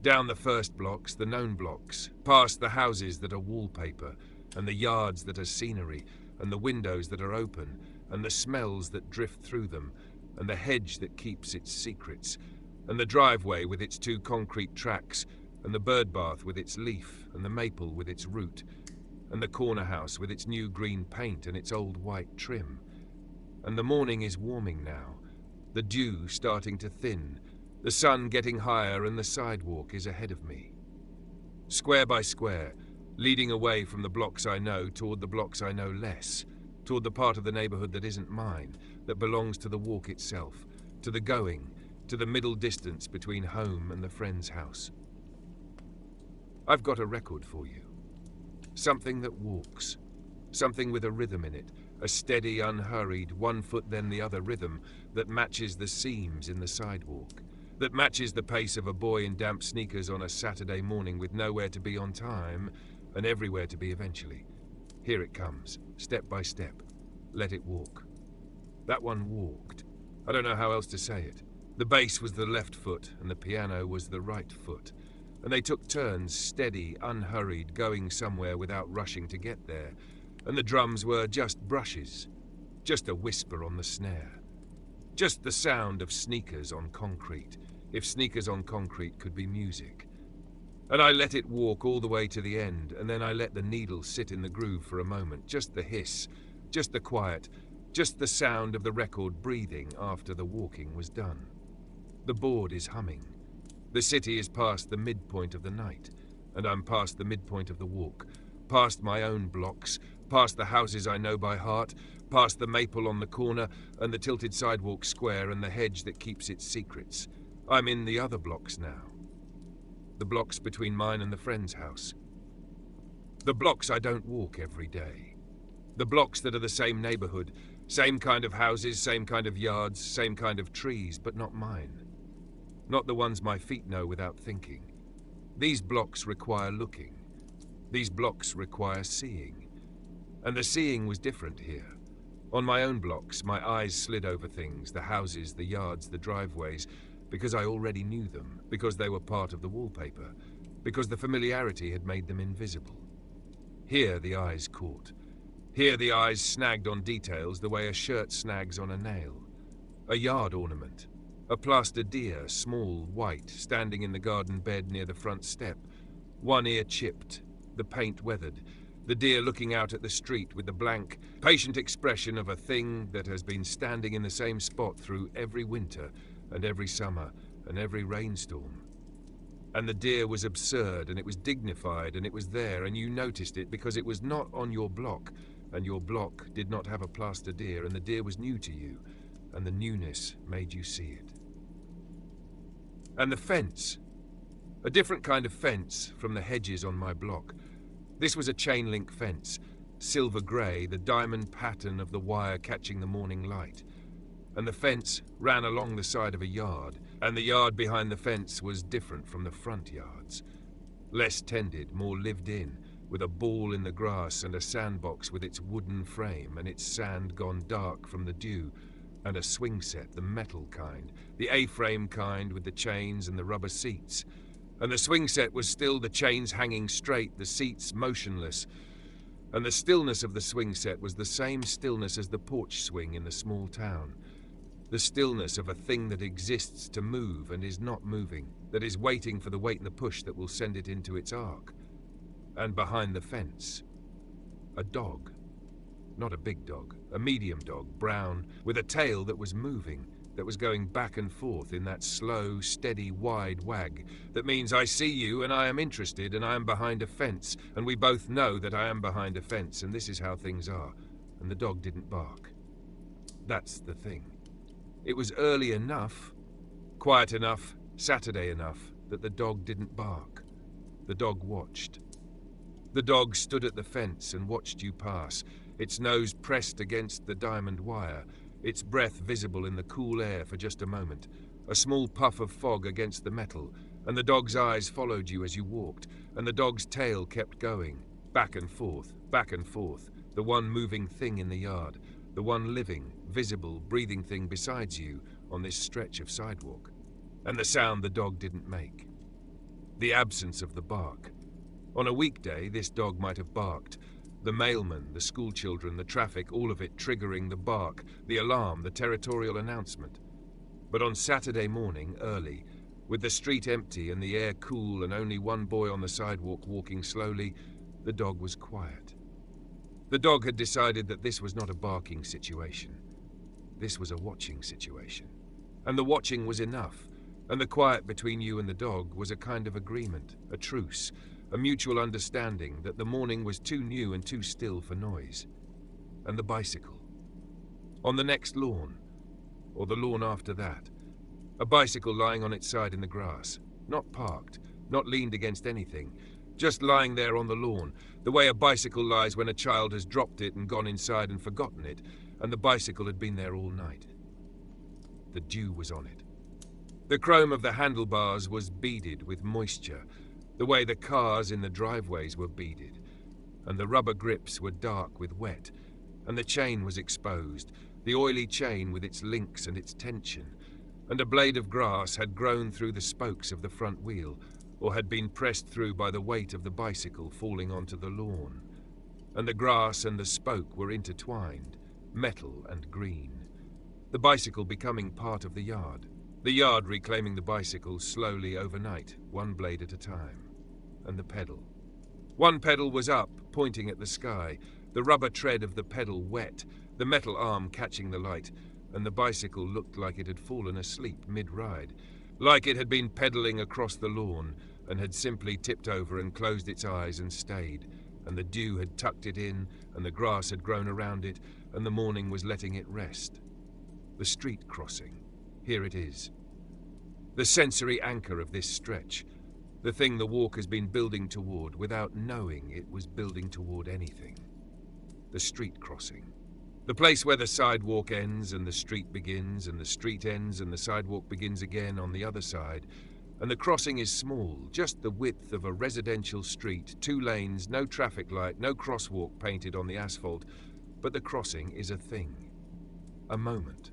Down the first blocks, the known blocks, past the houses that are wallpaper, and the yards that are scenery, and the windows that are open, and the smells that drift through them, and the hedge that keeps its secrets, and the driveway with its 2 concrete tracks, and the bird bath with its leaf, and the maple with its root, and the corner house with its new green paint and its old white trim. And the morning is warming now, the dew starting to thin, the sun getting higher, and the sidewalk is ahead of me. Square by square, leading away from the blocks I know toward the blocks I know less, toward the part of the neighborhood that isn't mine, that belongs to the walk itself, to the going, to the middle distance between home and the friend's house. I've got a record for you. Something that walks. Something with a rhythm in it, a steady, unhurried, one foot then the other rhythm that matches the seams in the sidewalk, that matches the pace of a boy in damp sneakers on a Saturday morning with nowhere to be on time and everywhere to be eventually. Here it comes, step by step. Let it walk. That one walked. I don't know how else to say it. The bass was the left foot and the piano was the right foot. And they took turns, steady, unhurried, going somewhere without rushing to get there. And the drums were just brushes, just a whisper on the snare. Just the sound of sneakers on concrete, if sneakers on concrete could be music. And I let it walk all the way to the end, and then I let the needle sit in the groove for a moment, just the hiss, just the quiet, just the sound of the record breathing after the walking was done. The board is humming. The city is past the midpoint of the night, and I'm past the midpoint of the walk, past my own blocks, past the houses I know by heart, past the maple on the corner and the tilted sidewalk square and the hedge that keeps its secrets. I'm in the other blocks now. The blocks between mine and the friend's house. The blocks I don't walk every day. The blocks that are the same neighborhood, same kind of houses, same kind of yards, same kind of trees, but not mine. Not the ones my feet know without thinking. These blocks require looking. These blocks require seeing. And the seeing was different here. On my own blocks, my eyes slid over things, the houses, the yards, the driveways, because I already knew them, because they were part of the wallpaper, because the familiarity had made them invisible. Here the eyes caught. Here the eyes snagged on details the way a shirt snags on a nail. A yard ornament. A plaster deer, small, white, standing in the garden bed near the front step. One ear chipped, the paint weathered. The deer looking out at the street with the blank, patient expression of a thing that has been standing in the same spot through every winter and every summer and every rainstorm. And the deer was absurd, and it was dignified, and it was there, and you noticed it because it was not on your block, and your block did not have a plaster deer, and the deer was new to you, and the newness made you see it. And the fence. A different kind of fence from the hedges on my block. This was a chain-link fence, silver grey, the diamond pattern of the wire catching the morning light. And the fence ran along the side of a yard, and the yard behind the fence was different from the front yards. Less tended, more lived in, with a ball in the grass and a sandbox with its wooden frame and its sand gone dark from the dew, and a swing set, the metal kind, the A-frame kind with the chains and the rubber seats. And the swing set was still the chains hanging straight, the seats motionless. And the stillness of the swing set was the same stillness as the porch swing in the small town. The stillness of a thing that exists to move and is not moving, that is waiting for the weight and the push that will send it into its arc. And behind the fence, a dog. Not a big dog, a medium dog, brown, with a tail that was moving, that was going back and forth in that slow, steady, wide wag. That means I see you and I am interested and I am behind a fence, and we both know that I am behind a fence, and this is how things are. And the dog didn't bark. That's the thing. It was early enough, quiet enough, Saturday enough, that the dog didn't bark. The dog watched. The dog stood at the fence and watched you pass, its nose pressed against the diamond wire, its breath visible in the cool air for just a moment, a small puff of fog against the metal, and the dog's eyes followed you as you walked, and the dog's tail kept going, back and forth, the one moving thing in the yard, the one living, visible, breathing thing besides you on this stretch of sidewalk. And the sound the dog didn't make. The absence of the bark. On a weekday, this dog might have barked. The mailman, the schoolchildren, the traffic, all of it triggering the bark, the alarm, the territorial announcement. But on Saturday morning, early, with the street empty and the air cool and only one boy on the sidewalk walking slowly, the dog was quiet. The dog had decided that this was not a barking situation. This was a watching situation. And the watching was enough, and the quiet between you and the dog was a kind of agreement, a truce, a mutual understanding that the morning was too new and too still for noise. And the bicycle. On the next lawn, or the lawn after that, a bicycle lying on its side in the grass, not parked, not leaned against anything, just lying there on the lawn, the way a bicycle lies when a child has dropped it and gone inside and forgotten it, and the bicycle had been there all night. The dew was on it. The chrome of the handlebars was beaded with moisture, the way the cars in the driveways were beaded, and the rubber grips were dark with wet, and the chain was exposed, the oily chain with its links and its tension, and a blade of grass had grown through the spokes of the front wheel, or had been pressed through by the weight of the bicycle falling onto the lawn, and the grass and the spoke were intertwined, metal and green, the bicycle becoming part of the yard reclaiming the bicycle slowly overnight, one blade at a time. And the pedal. One pedal was up, pointing at the sky, the rubber tread of the pedal wet, the metal arm catching the light, and the bicycle looked like it had fallen asleep mid-ride, like it had been pedaling across the lawn and had simply tipped over and closed its eyes and stayed, and the dew had tucked it in, and the grass had grown around it, and the morning was letting it rest. The street crossing. Here it is. The sensory anchor of this stretch. The thing the walk has been building toward without knowing it was building toward anything. The street crossing. The place where the sidewalk ends and the street begins, and the street ends and the sidewalk begins again on the other side. And the crossing is small, just the width of a residential street, 2 lanes, no traffic light, no crosswalk painted on the asphalt. But the crossing is a thing. A moment.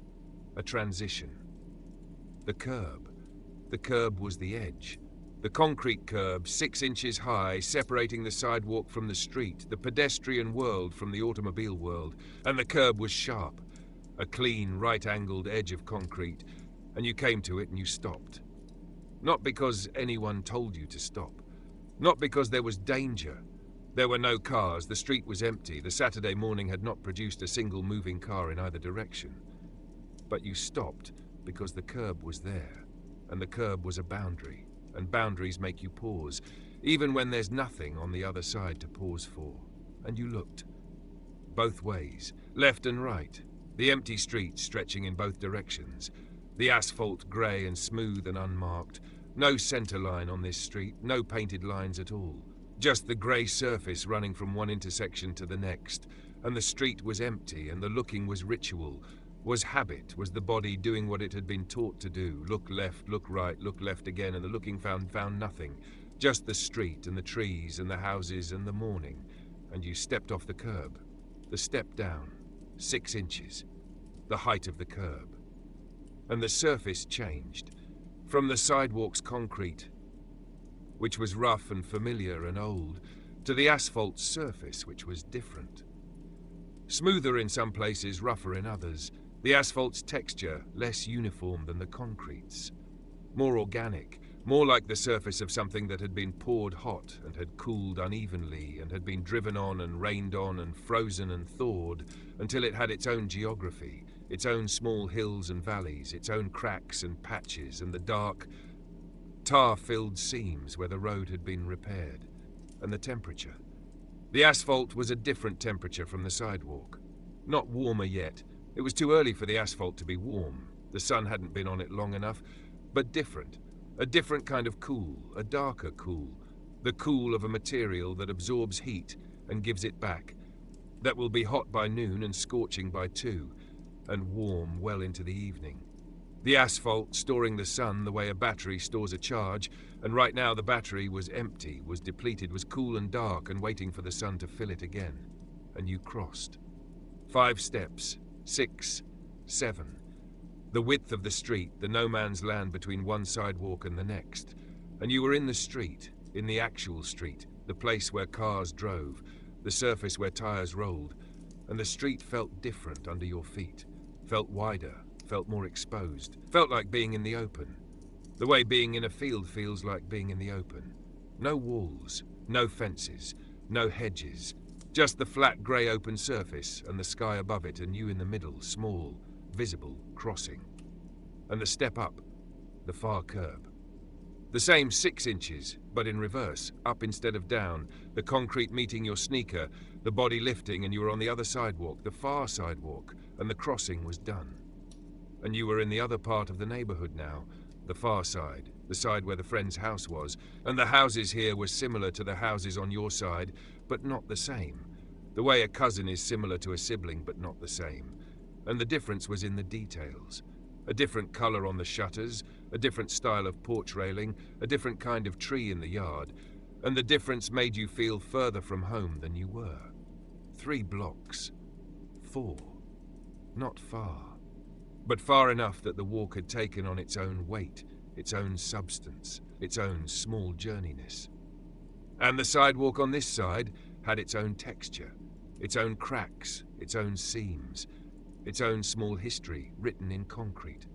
A transition. The curb. The curb was the edge. The concrete curb, 6 inches high, separating the sidewalk from the street, the pedestrian world from the automobile world, and the curb was sharp, a clean, right-angled edge of concrete, and you came to it and you stopped. Not because anyone told you to stop, not because there was danger. There were no cars, the street was empty, the Saturday morning had not produced a single moving car in either direction. But you stopped because the curb was there, and the curb was a boundary. And boundaries make you pause, even when there's nothing on the other side to pause for. And you looked. Both ways, left and right, the empty street stretching in both directions, the asphalt grey and smooth and unmarked, no centre line on this street, no painted lines at all, just the grey surface running from one intersection to the next, and the street was empty and the looking was ritual, was habit, was the body doing what it had been taught to do, look left, look right, look left again, and the looking found nothing, just the street and the trees and the houses and the morning, and you stepped off the curb, the step down, 6 inches, the height of the curb, and the surface changed, from the sidewalk's concrete, which was rough and familiar and old, to the asphalt surface, which was different. Smoother in some places, rougher in others, the asphalt's texture less uniform than the concrete's, more organic, more like the surface of something that had been poured hot and had cooled unevenly and had been driven on and rained on and frozen and thawed until it had its own geography, its own small hills and valleys, its own cracks and patches and the dark, tar-filled seams where the road had been repaired, and the temperature. The asphalt was a different temperature from the sidewalk. Not warmer yet. It was too early for the asphalt to be warm. The sun hadn't been on it long enough, but different. A different kind of cool, a darker cool. The cool of a material that absorbs heat and gives it back. That will be hot by noon and scorching by 2, and warm well into the evening. The asphalt storing the sun the way a battery stores a charge, and right now the battery was empty, was depleted, was cool and dark and waiting for the sun to fill it again. And you crossed. 5 steps, 6, 7. The width of the street, the no man's land between one sidewalk and the next. And you were in the street, in the actual street, the place where cars drove, the surface where tires rolled, and the street felt different under your feet, felt wider, felt more exposed, felt like being in the open. The way being in a field feels like being in the open. No walls, no fences, no hedges, just the flat grey open surface and the sky above it and you in the middle, small, visible, crossing. And the step up, the far curb. The same 6 inches, but in reverse, up instead of down, the concrete meeting your sneaker, the body lifting and you were on the other sidewalk, the far sidewalk, and the crossing was done. And you were in the other part of the neighbourhood now, the far side, the side where the friend's house was, and the houses here were similar to the houses on your side, but not the same. The way a cousin is similar to a sibling, but not the same. And the difference was in the details. A different colour on the shutters, a different style of porch railing, a different kind of tree in the yard, and the difference made you feel further from home than you were. 3 blocks. 4. Not far. But far enough that the walk had taken on its own weight, its own substance, its own small journeyness. And the sidewalk on this side had its own texture, its own cracks, its own seams, its own small history written in concrete.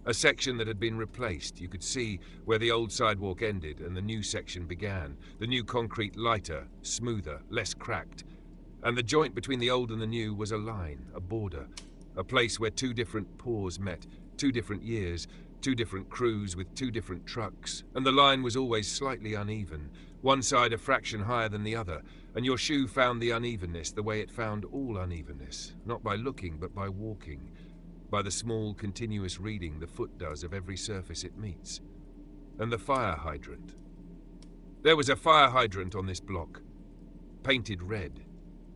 A section that had been replaced, you could see where the old sidewalk ended and the new section began, the new concrete lighter, smoother, less cracked. And the joint between the old and the new was a line, a border, a place where 2 different paws met, 2 different years, 2 different crews with 2 different trucks, and the line was always slightly uneven, one side a fraction higher than the other, and your shoe found the unevenness the way it found all unevenness, not by looking but by walking, by the small continuous reading the foot does of every surface it meets. And the fire hydrant. There was a fire hydrant on this block, painted red,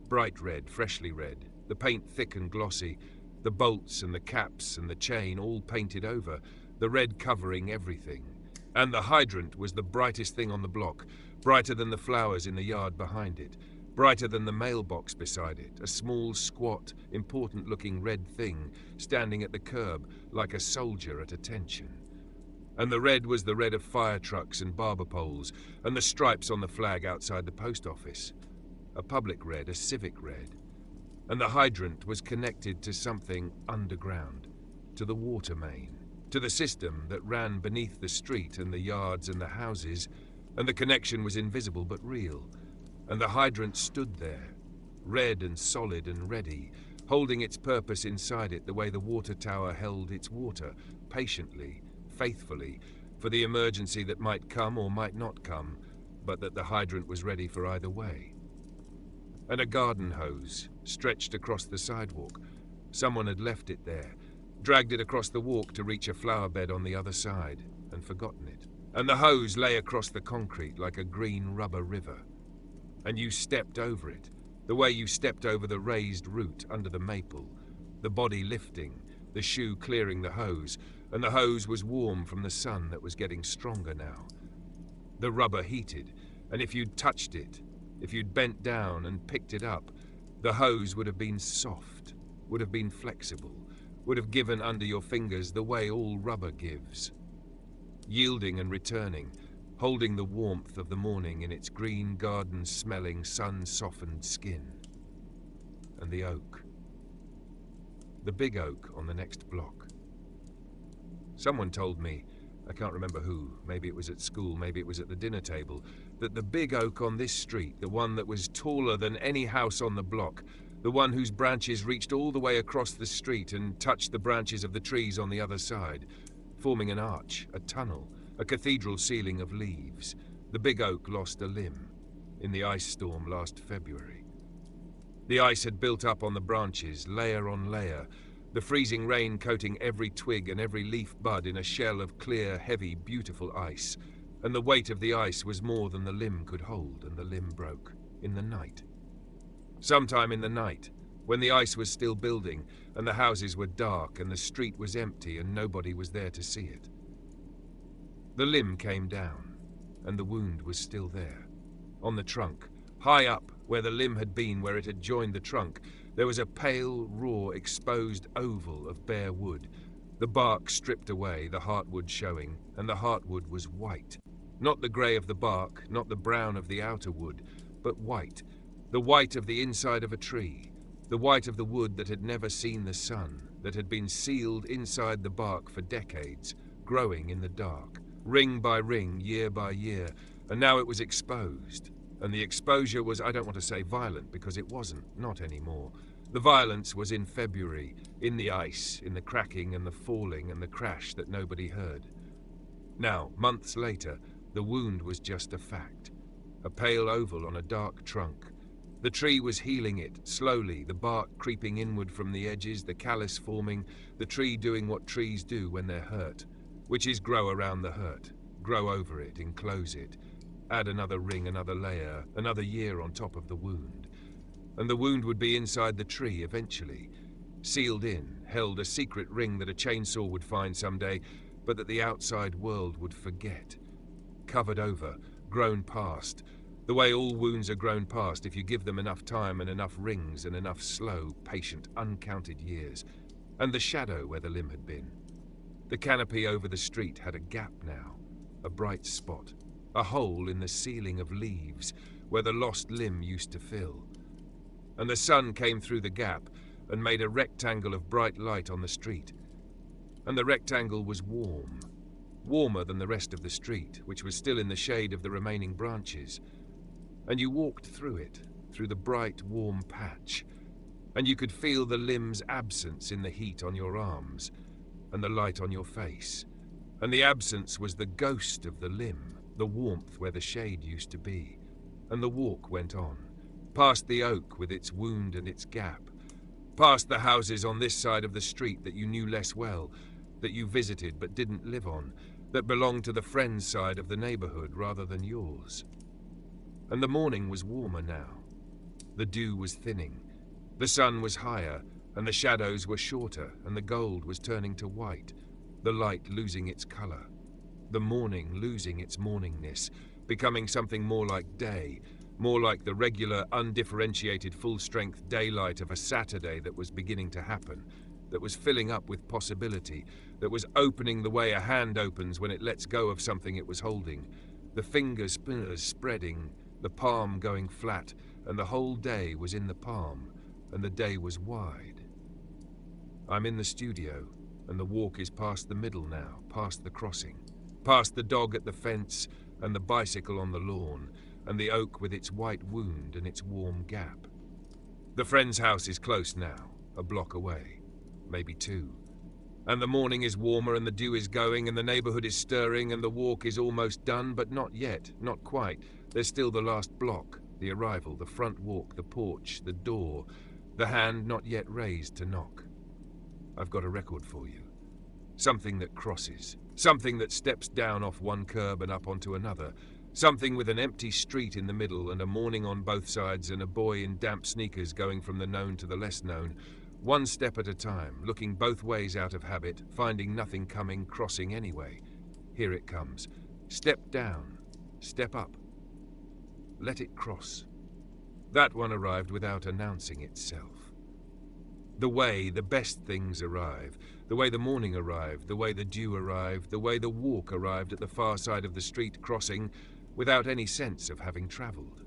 bright red, freshly red, the paint thick and glossy, the bolts and the caps and the chain all painted over, the red covering everything. And the hydrant was the brightest thing on the block, brighter than the flowers in the yard behind it, brighter than the mailbox beside it, a small, squat, important-looking red thing standing at the curb like a soldier at attention. And the red was the red of fire trucks and barber poles, and the stripes on the flag outside the post office. A public red, a civic red. And the hydrant was connected to something underground, to the water main, to the system that ran beneath the street and the yards and the houses, and the connection was invisible but real. And the hydrant stood there, red and solid and ready, holding its purpose inside it the way the water tower held its water, patiently, faithfully, for the emergency that might come or might not come, but that the hydrant was ready for either way. And a garden hose stretched across the sidewalk. Someone had left it there, dragged it across the walk to reach a flower bed on the other side, and forgotten it. And the hose lay across the concrete like a green rubber river. And you stepped over it, the way you stepped over the raised root under the maple, the body lifting, the shoe clearing the hose, and the hose was warm from the sun that was getting stronger now. The rubber heated, and if you'd touched it, if you'd bent down and picked it up, the hose would have been soft, would have been flexible, would have given under your fingers the way all rubber gives. Yielding and returning, holding the warmth of the morning in its green garden-smelling, sun-softened skin. And the oak. The big oak on the next block. Someone told me, I can't remember who, maybe it was at school, maybe it was at the dinner table, that the big oak on this street, the one that was taller than any house on the block, the one whose branches reached all the way across the street and touched the branches of the trees on the other side, forming an arch, a tunnel, a cathedral ceiling of leaves. The big oak lost a limb in the ice storm last February. The ice had built up on the branches, layer on layer, the freezing rain coating every twig and every leaf bud in a shell of clear, heavy, beautiful ice, and the weight of the ice was more than the limb could hold, and the limb broke in the night. Sometime in the night, when the ice was still building, and the houses were dark, and the street was empty, and nobody was there to see it. The limb came down, and the wound was still there, on the trunk, high up, where the limb had been, where it had joined the trunk, There was a pale, raw, exposed oval of bare wood, the bark stripped away, the heartwood showing, and the heartwood was white. Not the grey of the bark, not the brown of the outer wood, but white, the white of the inside of a tree, the white of the wood that had never seen the sun, that had been sealed inside the bark for decades, growing in the dark, ring by ring, year by year, and now it was exposed. And the exposure was, I don't want to say violent, because it wasn't, not anymore. The violence was in February, in the ice, in the cracking and the falling and the crash that nobody heard. Now, months later, the wound was just a fact. A pale oval on a dark trunk. The tree was healing it, slowly, the bark creeping inward from the edges, the callus forming, the tree doing what trees do when they're hurt, which is grow around the hurt, grow over it, enclose it, add another ring, another layer, another year on top of the wound. And the wound would be inside the tree eventually, sealed in, held a secret ring that a chainsaw would find someday, but that the outside world would forget. Covered over, grown past, the way all wounds are grown past if you give them enough time and enough rings and enough slow, patient, uncounted years. And the shadow where the limb had been. The canopy over the street had a gap now, a bright spot, a hole in the ceiling of leaves where the lost limb used to fill. And the sun came through the gap and made a rectangle of bright light on the street. And the rectangle was warm, warmer than the rest of the street, which was still in the shade of the remaining branches. And you walked through it, through the bright, warm patch, and you could feel the limb's absence in the heat on your arms and the light on your face. And the absence was the ghost of the limb, the warmth where the shade used to be. And the walk went on, past the oak with its wound and its gap, past the houses on this side of the street that you knew less well, that you visited but didn't live on, that belonged to the friends' side of the neighborhood rather than yours. And the morning was warmer now. The dew was thinning. The sun was higher, and the shadows were shorter, and the gold was turning to white, the light losing its color, the morning losing its morningness, becoming something more like day, more like the regular, undifferentiated, full-strength daylight of a Saturday that was beginning to happen, that was filling up with possibility, that was opening the way a hand opens when it lets go of something it was holding, the fingers spreading, the palm going flat, and the whole day was in the palm, and the day was wide. I'm in the studio, and the walk is past the middle now, past the crossing, past the dog at the fence, and the bicycle on the lawn, and the oak with its white wound and its warm gap. The friend's house is close now, a block away, maybe two. And the morning is warmer, and the dew is going, and the neighborhood is stirring, and the walk is almost done, but not yet, not quite. There's still the last block, the arrival, the front walk, the porch, the door, the hand not yet raised to knock. I've got a record for you. Something that crosses, something that steps down off one curb and up onto another, something with an empty street in the middle and a morning on both sides and a boy in damp sneakers going from the known to the less known, one step at a time, looking both ways out of habit, finding nothing coming, crossing anyway. Here it comes. Step down, step up. Let it cross. That one arrived without announcing itself. The way the best things arrive, the way the morning arrived, the way the dew arrived, the way the walk arrived at the far side of the street crossing, without any sense of having travelled.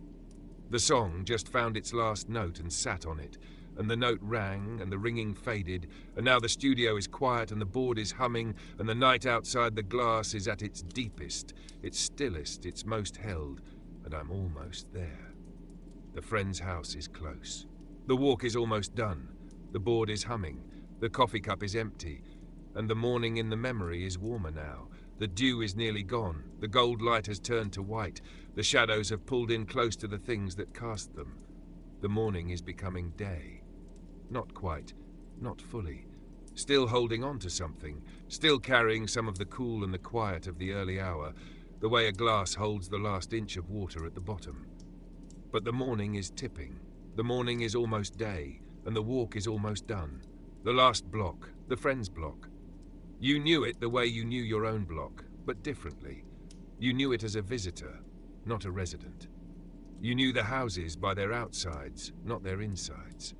The song just found its last note and sat on it, and the note rang, and the ringing faded, and now the studio is quiet, and the board is humming, and the night outside the glass is at its deepest, its stillest, its most held, and I'm almost there. The friend's house is close. The walk is almost done. The board is humming. The coffee cup is empty. And the morning in the memory is warmer now. The dew is nearly gone. The gold light has turned to white. The shadows have pulled in close to the things that cast them. The morning is becoming day. Not quite. Not fully. Still holding on to something. Still carrying some of the cool and the quiet of the early hour, the way a glass holds the last inch of water at the bottom. But the morning is tipping. The morning is almost day, and the walk is almost done. The last block, the friend's block. You knew it the way you knew your own block, but differently. You knew it as a visitor, not a resident. You knew the houses by their outsides, not their insides.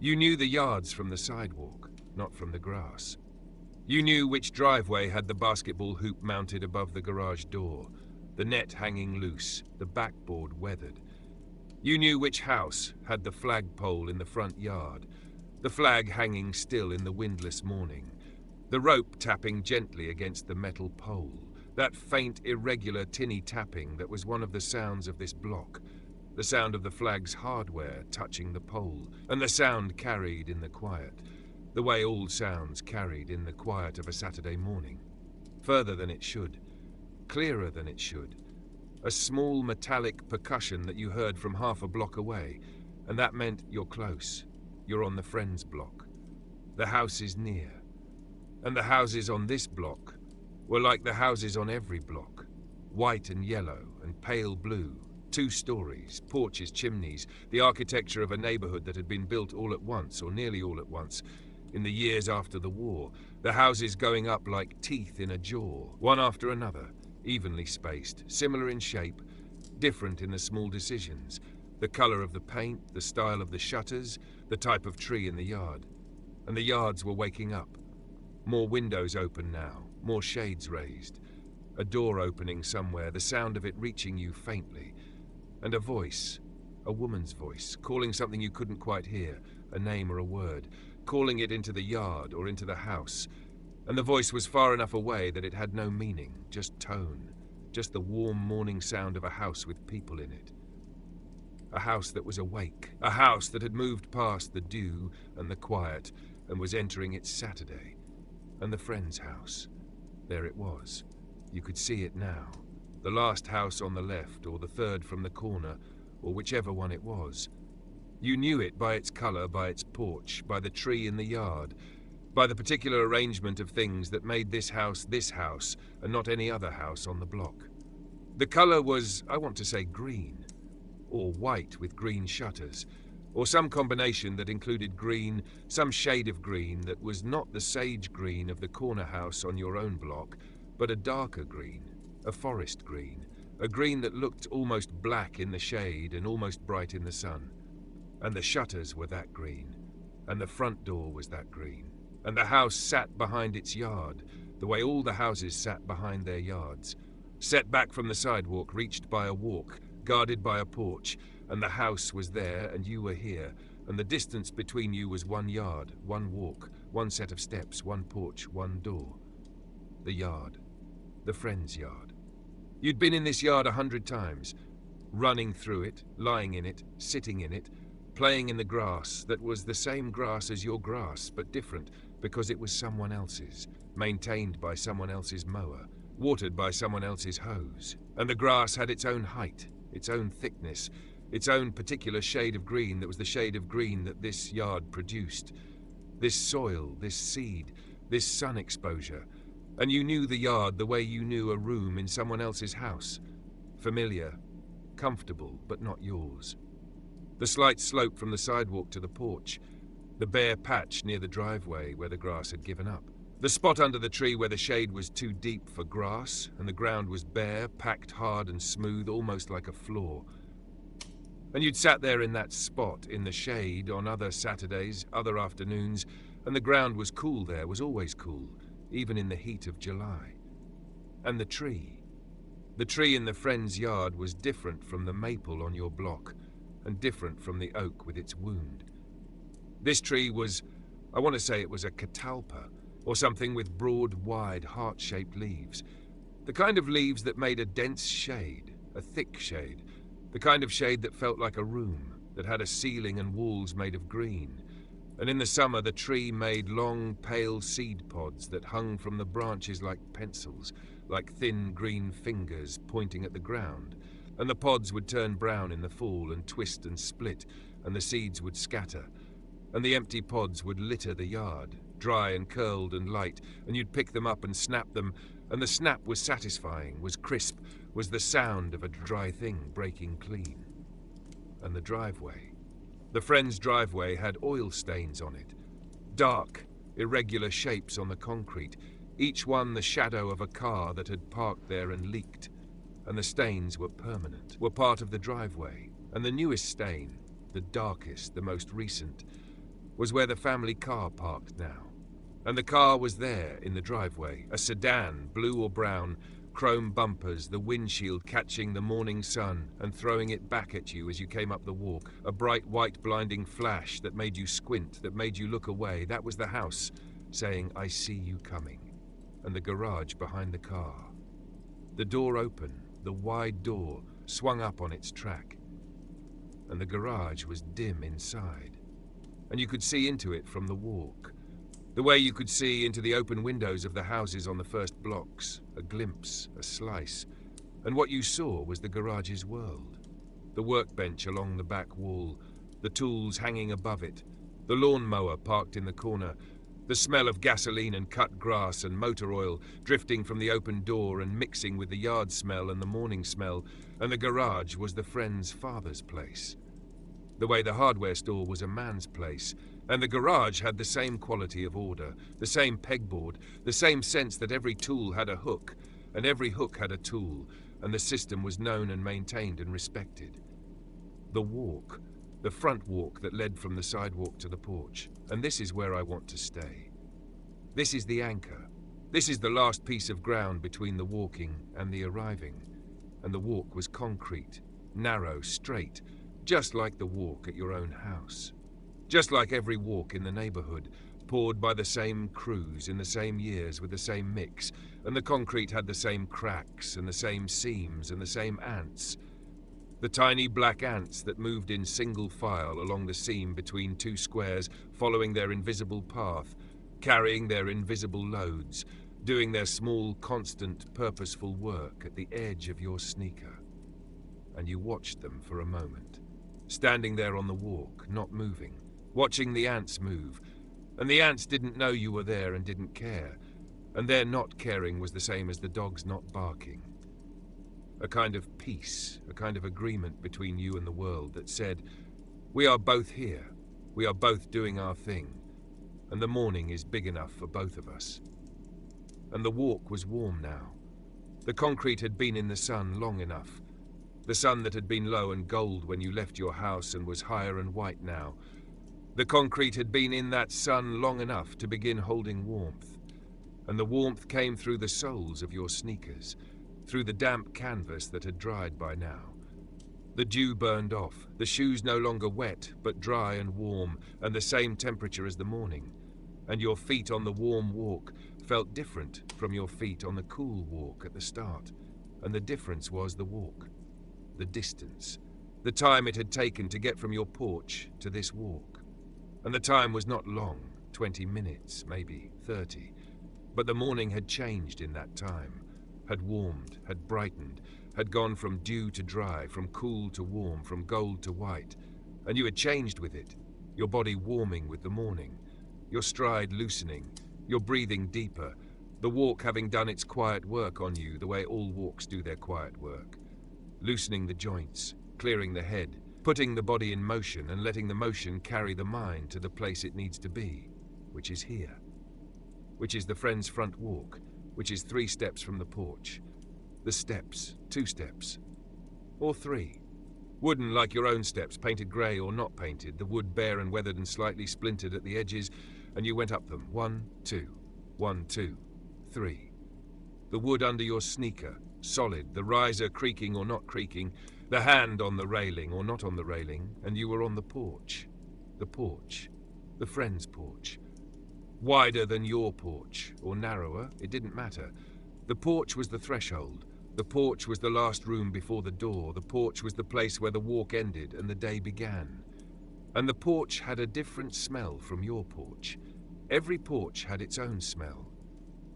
You knew the yards from the sidewalk, not from the grass. You knew which driveway had the basketball hoop mounted above the garage door, the net hanging loose, the backboard weathered. You knew which house had the flagpole in the front yard, the flag hanging still in the windless morning, the rope tapping gently against the metal pole, that faint, irregular, tinny tapping that was one of the sounds of this block, the sound of the flag's hardware touching the pole, and the sound carried in the quiet, the way all sounds carried in the quiet of a Saturday morning. Further than it should, clearer than it should, a small metallic percussion that you heard from half a block away, and that meant you're close, you're on the friend's block. The house is near, and the houses on this block were like the houses on every block, white and yellow and pale blue, 2 stories, porches, chimneys, the architecture of a neighborhood that had been built all at once, or nearly all at once, in the years after the war, the houses going up like teeth in a jaw, one after another, evenly spaced, similar in shape, different in the small decisions, the color of the paint, the style of the shutters, the type of tree in the yard. And the yards were waking up. More windows open now, more shades raised, a door opening somewhere, the sound of it reaching you faintly, and a voice, a woman's voice, calling something you couldn't quite hear, a name or a word, calling it into the yard or into the house. And the voice was far enough away that it had no meaning, just tone, just the warm morning sound of a house with people in it. A house that was awake, a house that had moved past the dew and the quiet and was entering its Saturday. And the friend's house. There it was. You could see it now. The last house on the left, or the third from the corner, or whichever one it was. You knew it by its color, by its porch, by the tree in the yard, by the particular arrangement of things that made this house, and not any other house on the block. The color was, I want to say, green, or white with green shutters, or some combination that included green, some shade of green that was not the sage green of the corner house on your own block, but a darker green, a forest green, a green that looked almost black in the shade and almost bright in the sun. And the shutters were that green, and the front door was that green. And the house sat behind its yard, the way all the houses sat behind their yards, set back from the sidewalk, reached by a walk, guarded by a porch, and the house was there and you were here, and the distance between you was 1 yard, 1 walk, 1 set of steps, 1 porch, 1 door. The yard. The friend's yard. You'd been in this yard 100 times, running through it, lying in it, sitting in it, playing in the grass that was the same grass as your grass, but different, because it was someone else's, maintained by someone else's mower, watered by someone else's hose. And the grass had its own height, its own thickness, its own particular shade of green that was the shade of green that this yard produced. This soil, this seed, this sun exposure. And you knew the yard the way you knew a room in someone else's house. Familiar, comfortable, but not yours. The slight slope from the sidewalk to the porch, the bare patch near the driveway where the grass had given up, the spot under the tree where the shade was too deep for grass and the ground was bare, packed hard and smooth, almost like a floor. And you'd sat there in that spot, in the shade, on other Saturdays, other afternoons, and the ground was cool there, was always cool, even in the heat of July. And the tree in the friend's yard was different from the maple on your block, and different from the oak with its wound. This tree was, I want to say it was a catalpa, or something with broad, wide, heart-shaped leaves. The kind of leaves that made a dense shade, a thick shade, the kind of shade that felt like a room, that had a ceiling and walls made of green. And in the summer the tree made long, pale seed pods that hung from the branches like pencils, like thin green fingers pointing at the ground. And the pods would turn brown in the fall and twist and split, and the seeds would scatter. And the empty pods would litter the yard, dry and curled and light, and you'd pick them up and snap them, and the snap was satisfying, was crisp, was the sound of a dry thing breaking clean. And the driveway. The friend's driveway had oil stains on it. Dark, irregular shapes on the concrete, each one the shadow of a car that had parked there and leaked. And the stains were permanent, were part of the driveway. And the newest stain, the darkest, the most recent, was where the family car parked now. And the car was there in the driveway, a sedan, blue or brown, chrome bumpers, the windshield catching the morning sun and throwing it back at you as you came up the walk, a bright white blinding flash that made you squint, that made you look away. That was the house, saying, "I see you coming." And the garage behind the car. The door open, the wide door, swung up on its track. And the garage was dim inside. And you could see into it from the walk. The way you could see into the open windows of the houses on the first blocks, a glimpse, a slice. And what you saw was the garage's world. The workbench along the back wall, the tools hanging above it, the lawnmower parked in the corner, the smell of gasoline and cut grass and motor oil drifting from the open door and mixing with the yard smell and the morning smell, and the garage was the friend's father's place. The way the hardware store was a man's place, and the garage had the same quality of order, the same pegboard, the same sense that every tool had a hook, and every hook had a tool, and the system was known and maintained and respected. The walk, the front walk that led from the sidewalk to the porch, and this is where I want to stay. This is the anchor. This is the last piece of ground between the walking and the arriving, and the walk was concrete, narrow, straight, just like the walk at your own house. Just like every walk in the neighborhood, poured by the same crews in the same years with the same mix, and the concrete had the same cracks and the same seams and the same ants. The tiny black ants that moved in single file along the seam between two squares, following their invisible path, carrying their invisible loads, doing their small, constant, purposeful work at the edge of your sneaker. And you watched them for a moment, standing there on the walk, not moving, watching the ants move, and the ants didn't know you were there and didn't care, and their not caring was the same as the dogs not barking. A kind of peace, a kind of agreement between you and the world that said, we are both here, we are both doing our thing, and the morning is big enough for both of us. And the walk was warm now. The concrete had been in the sun long enough, the sun that had been low and gold when you left your house and was higher and white now. The concrete had been in that sun long enough to begin holding warmth, and the warmth came through the soles of your sneakers, through the damp canvas that had dried by now. The dew burned off, the shoes no longer wet, but dry and warm, and the same temperature as the morning, and your feet on the warm walk felt different from your feet on the cool walk at the start, and the difference was the walk, the distance, the time it had taken to get from your porch to this walk. And the time was not long, 20 minutes, maybe 30. But the morning had changed in that time, had warmed, had brightened, had gone from dew to dry, from cool to warm, from gold to white. And you had changed with it, your body warming with the morning, your stride loosening, your breathing deeper, the walk having done its quiet work on you the way all walks do their quiet work. Loosening the joints, clearing the head, putting the body in motion and letting the motion carry the mind to the place it needs to be, which is here, which is the friend's front walk, which is 3 steps from the porch. The steps, 2 steps, or 3. Wooden like your own steps, painted grey or not painted, the wood bare and weathered and slightly splintered at the edges, and you went up them, 1, 2, 1, 2, 3. The wood under your sneaker, solid, the riser creaking or not creaking, the hand on the railing or not on the railing, and you were on the porch, the friend's porch. Wider than your porch, or narrower, it didn't matter. The porch was the threshold. The porch was the last room before the door. The porch was the place where the walk ended and the day began. And the porch had a different smell from your porch. Every porch had its own smell,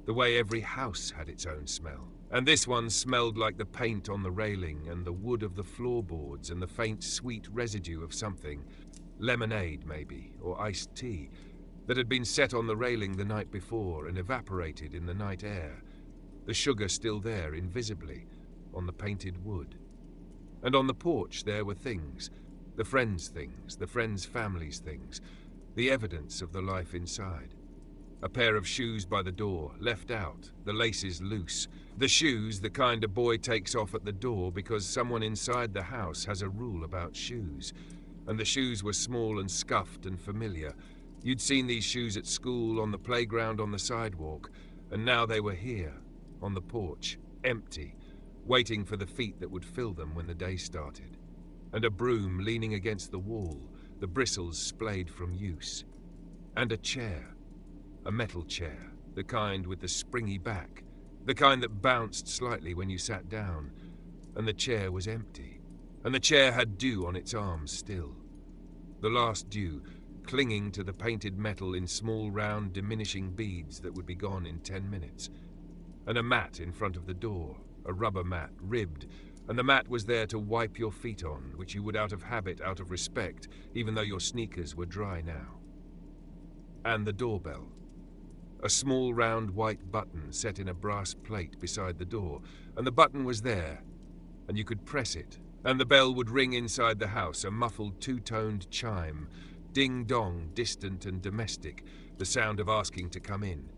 the way every house had its own smell. And this one smelled like the paint on the railing and the wood of the floorboards and the faint sweet residue of something, lemonade maybe, or iced tea, that had been set on the railing the night before and evaporated in the night air, the sugar still there invisibly on the painted wood. And on the porch there were things, the friends' family's things, the evidence of the life inside. A pair of shoes by the door, left out, the laces loose. The shoes, the kind a boy takes off at the door because someone inside the house has a rule about shoes. And the shoes were small and scuffed and familiar, You'd seen these shoes at school, on the playground, on the sidewalk, and now they were here, on the porch, empty, waiting for the feet that would fill them when the day started. And a broom leaning against the wall, the bristles splayed from use. And a chair, a metal chair, the kind with the springy back, the kind that bounced slightly when you sat down. And the chair was empty, and the chair had dew on its arms still. The last dew, clinging to the painted metal in small round diminishing beads that would be gone in 10 minutes. And a mat in front of the door, a rubber mat, ribbed, and the mat was there to wipe your feet on, which you would out of habit, out of respect, even though your sneakers were dry now. And the doorbell. A small round white button set in a brass plate beside the door, and the button was there, and you could press it, and the bell would ring inside the house, a muffled two-toned chime, ding-dong, distant and domestic, the sound of asking to come in.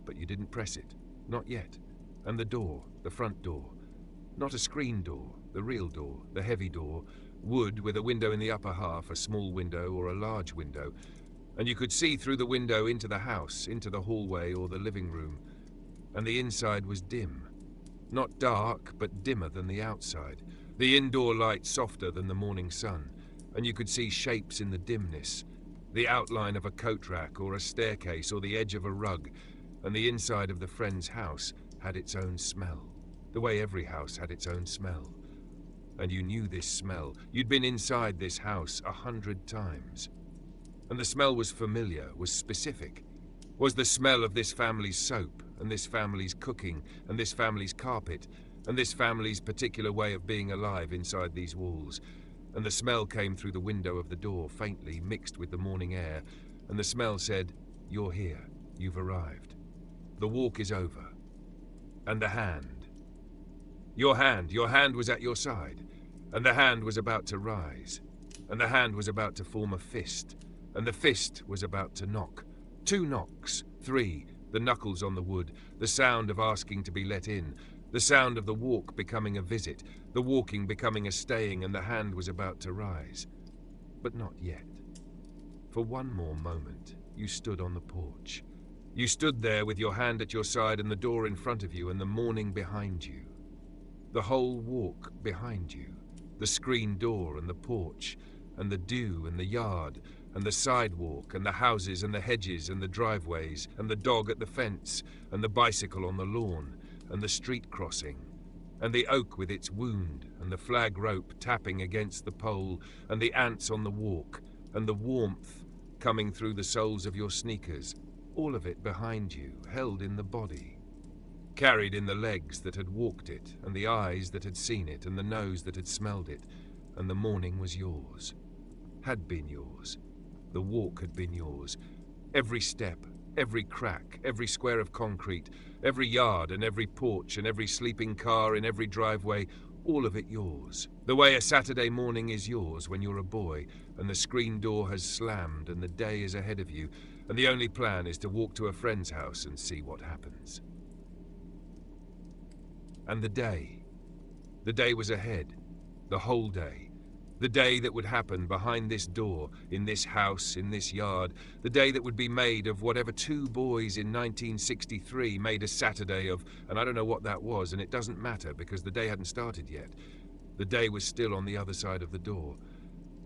But you didn't press it, not yet. And the door, the front door, not a screen door, the real door, the heavy door, wood with a window in the upper half, a small window or a large window, and you could see through the window into the house, into the hallway or the living room, and the inside was dim. Not dark, but dimmer than the outside, the indoor light softer than the morning sun, and you could see shapes in the dimness, the outline of a coat rack or a staircase or the edge of a rug, and the inside of the friend's house had its own smell, the way every house had its own smell. And you knew this smell. You'd been inside this house 100 times. And the smell was familiar, was specific. Was the smell of this family's soap, and this family's cooking, and this family's carpet, and this family's particular way of being alive inside these walls. And the smell came through the window of the door, faintly mixed with the morning air, and the smell said, "You're here, you've arrived. The walk is over." And the hand. Your hand was at your side, and the hand was about to rise, and the hand was about to form a fist, and the fist was about to knock. 2 knocks, 3, the knuckles on the wood, the sound of asking to be let in, the sound of the walk becoming a visit, the walking becoming a staying, and the hand was about to rise. But not yet. For one more moment, you stood on the porch. You stood there with your hand at your side and the door in front of you and the morning behind you. The whole walk behind you, the screen door and the porch, and the dew and the yard, and the sidewalk, and the houses and the hedges and the driveways, and the dog at the fence, and the bicycle on the lawn, and the street crossing, and the oak with its wound, and the flag rope tapping against the pole, and the ants on the walk, and the warmth coming through the soles of your sneakers, all of it behind you, held in the body, carried in the legs that had walked it, and the eyes that had seen it, and the nose that had smelled it, and the morning was yours, had been yours. The walk had been yours. Every step, every crack, every square of concrete, every yard and every porch and every sleeping car in every driveway, all of it yours. The way a Saturday morning is yours when you're a boy and the screen door has slammed and the day is ahead of you and the only plan is to walk to a friend's house and see what happens. And the day was ahead, the whole day. The day that would happen behind this door, in this house, in this yard. The day that would be made of whatever 2 boys in 1963 made a Saturday of, and I don't know what that was, and it doesn't matter because the day hadn't started yet. The day was still on the other side of the door.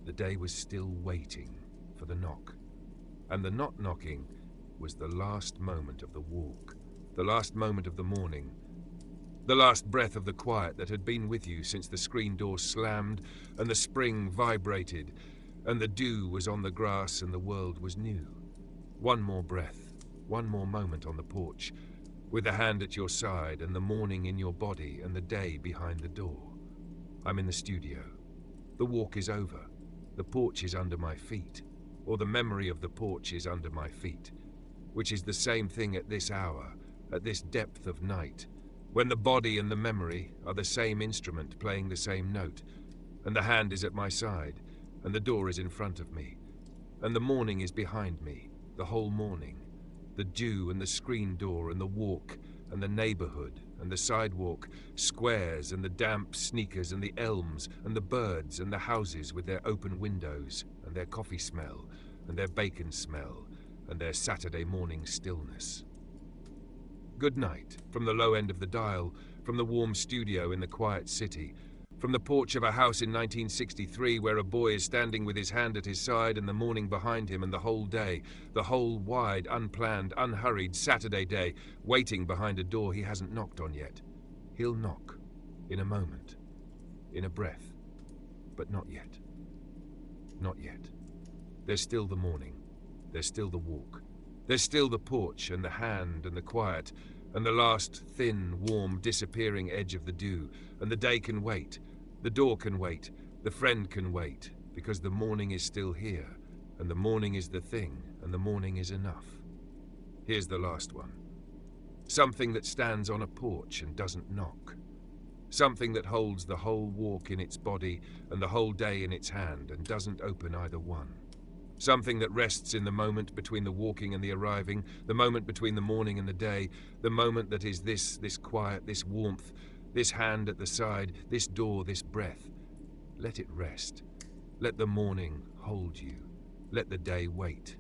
The day was still waiting for the knock. And the not knocking was the last moment of the walk, the last moment of the morning. The last breath of the quiet that had been with you since the screen door slammed and the spring vibrated and the dew was on the grass and the world was new. One more breath, one more moment on the porch, with the hand at your side and the morning in your body and the day behind the door. I'm in the studio. The walk is over. The porch is under my feet, or the memory of the porch is under my feet, which is the same thing at this hour, at this depth of night, when the body and the memory are the same instrument playing the same note, and the hand is at my side, and the door is in front of me, and the morning is behind me, the whole morning, the dew and the screen door and the walk and the neighborhood and the sidewalk, squares and the damp sneakers and the elms and the birds and the houses with their open windows and their coffee smell and their bacon smell, and their Saturday morning stillness. Good night, from the low end of the dial, from the warm studio in the quiet city, from the porch of a house in 1963 where a boy is standing with his hand at his side and the morning behind him, and the whole day, the whole wide, unplanned, unhurried Saturday day, waiting behind a door he hasn't knocked on yet. He'll knock, in a moment, in a breath, but not yet. Not yet. There's still the morning, there's still the walk, there's still the porch and the hand and the quiet, and the last thin, warm, disappearing edge of the dew, and the day can wait, the door can wait, the friend can wait, because the morning is still here, and the morning is the thing, and the morning is enough. Here's the last one. Something that stands on a porch and doesn't knock. Something that holds the whole walk in its body and the whole day in its hand and doesn't open either one. Something that rests in the moment between the walking and the arriving, the moment between the morning and the day, the moment that is this quiet, this warmth, this hand at the side, this door, this breath. Let it rest. Let the morning hold you. Let the day wait.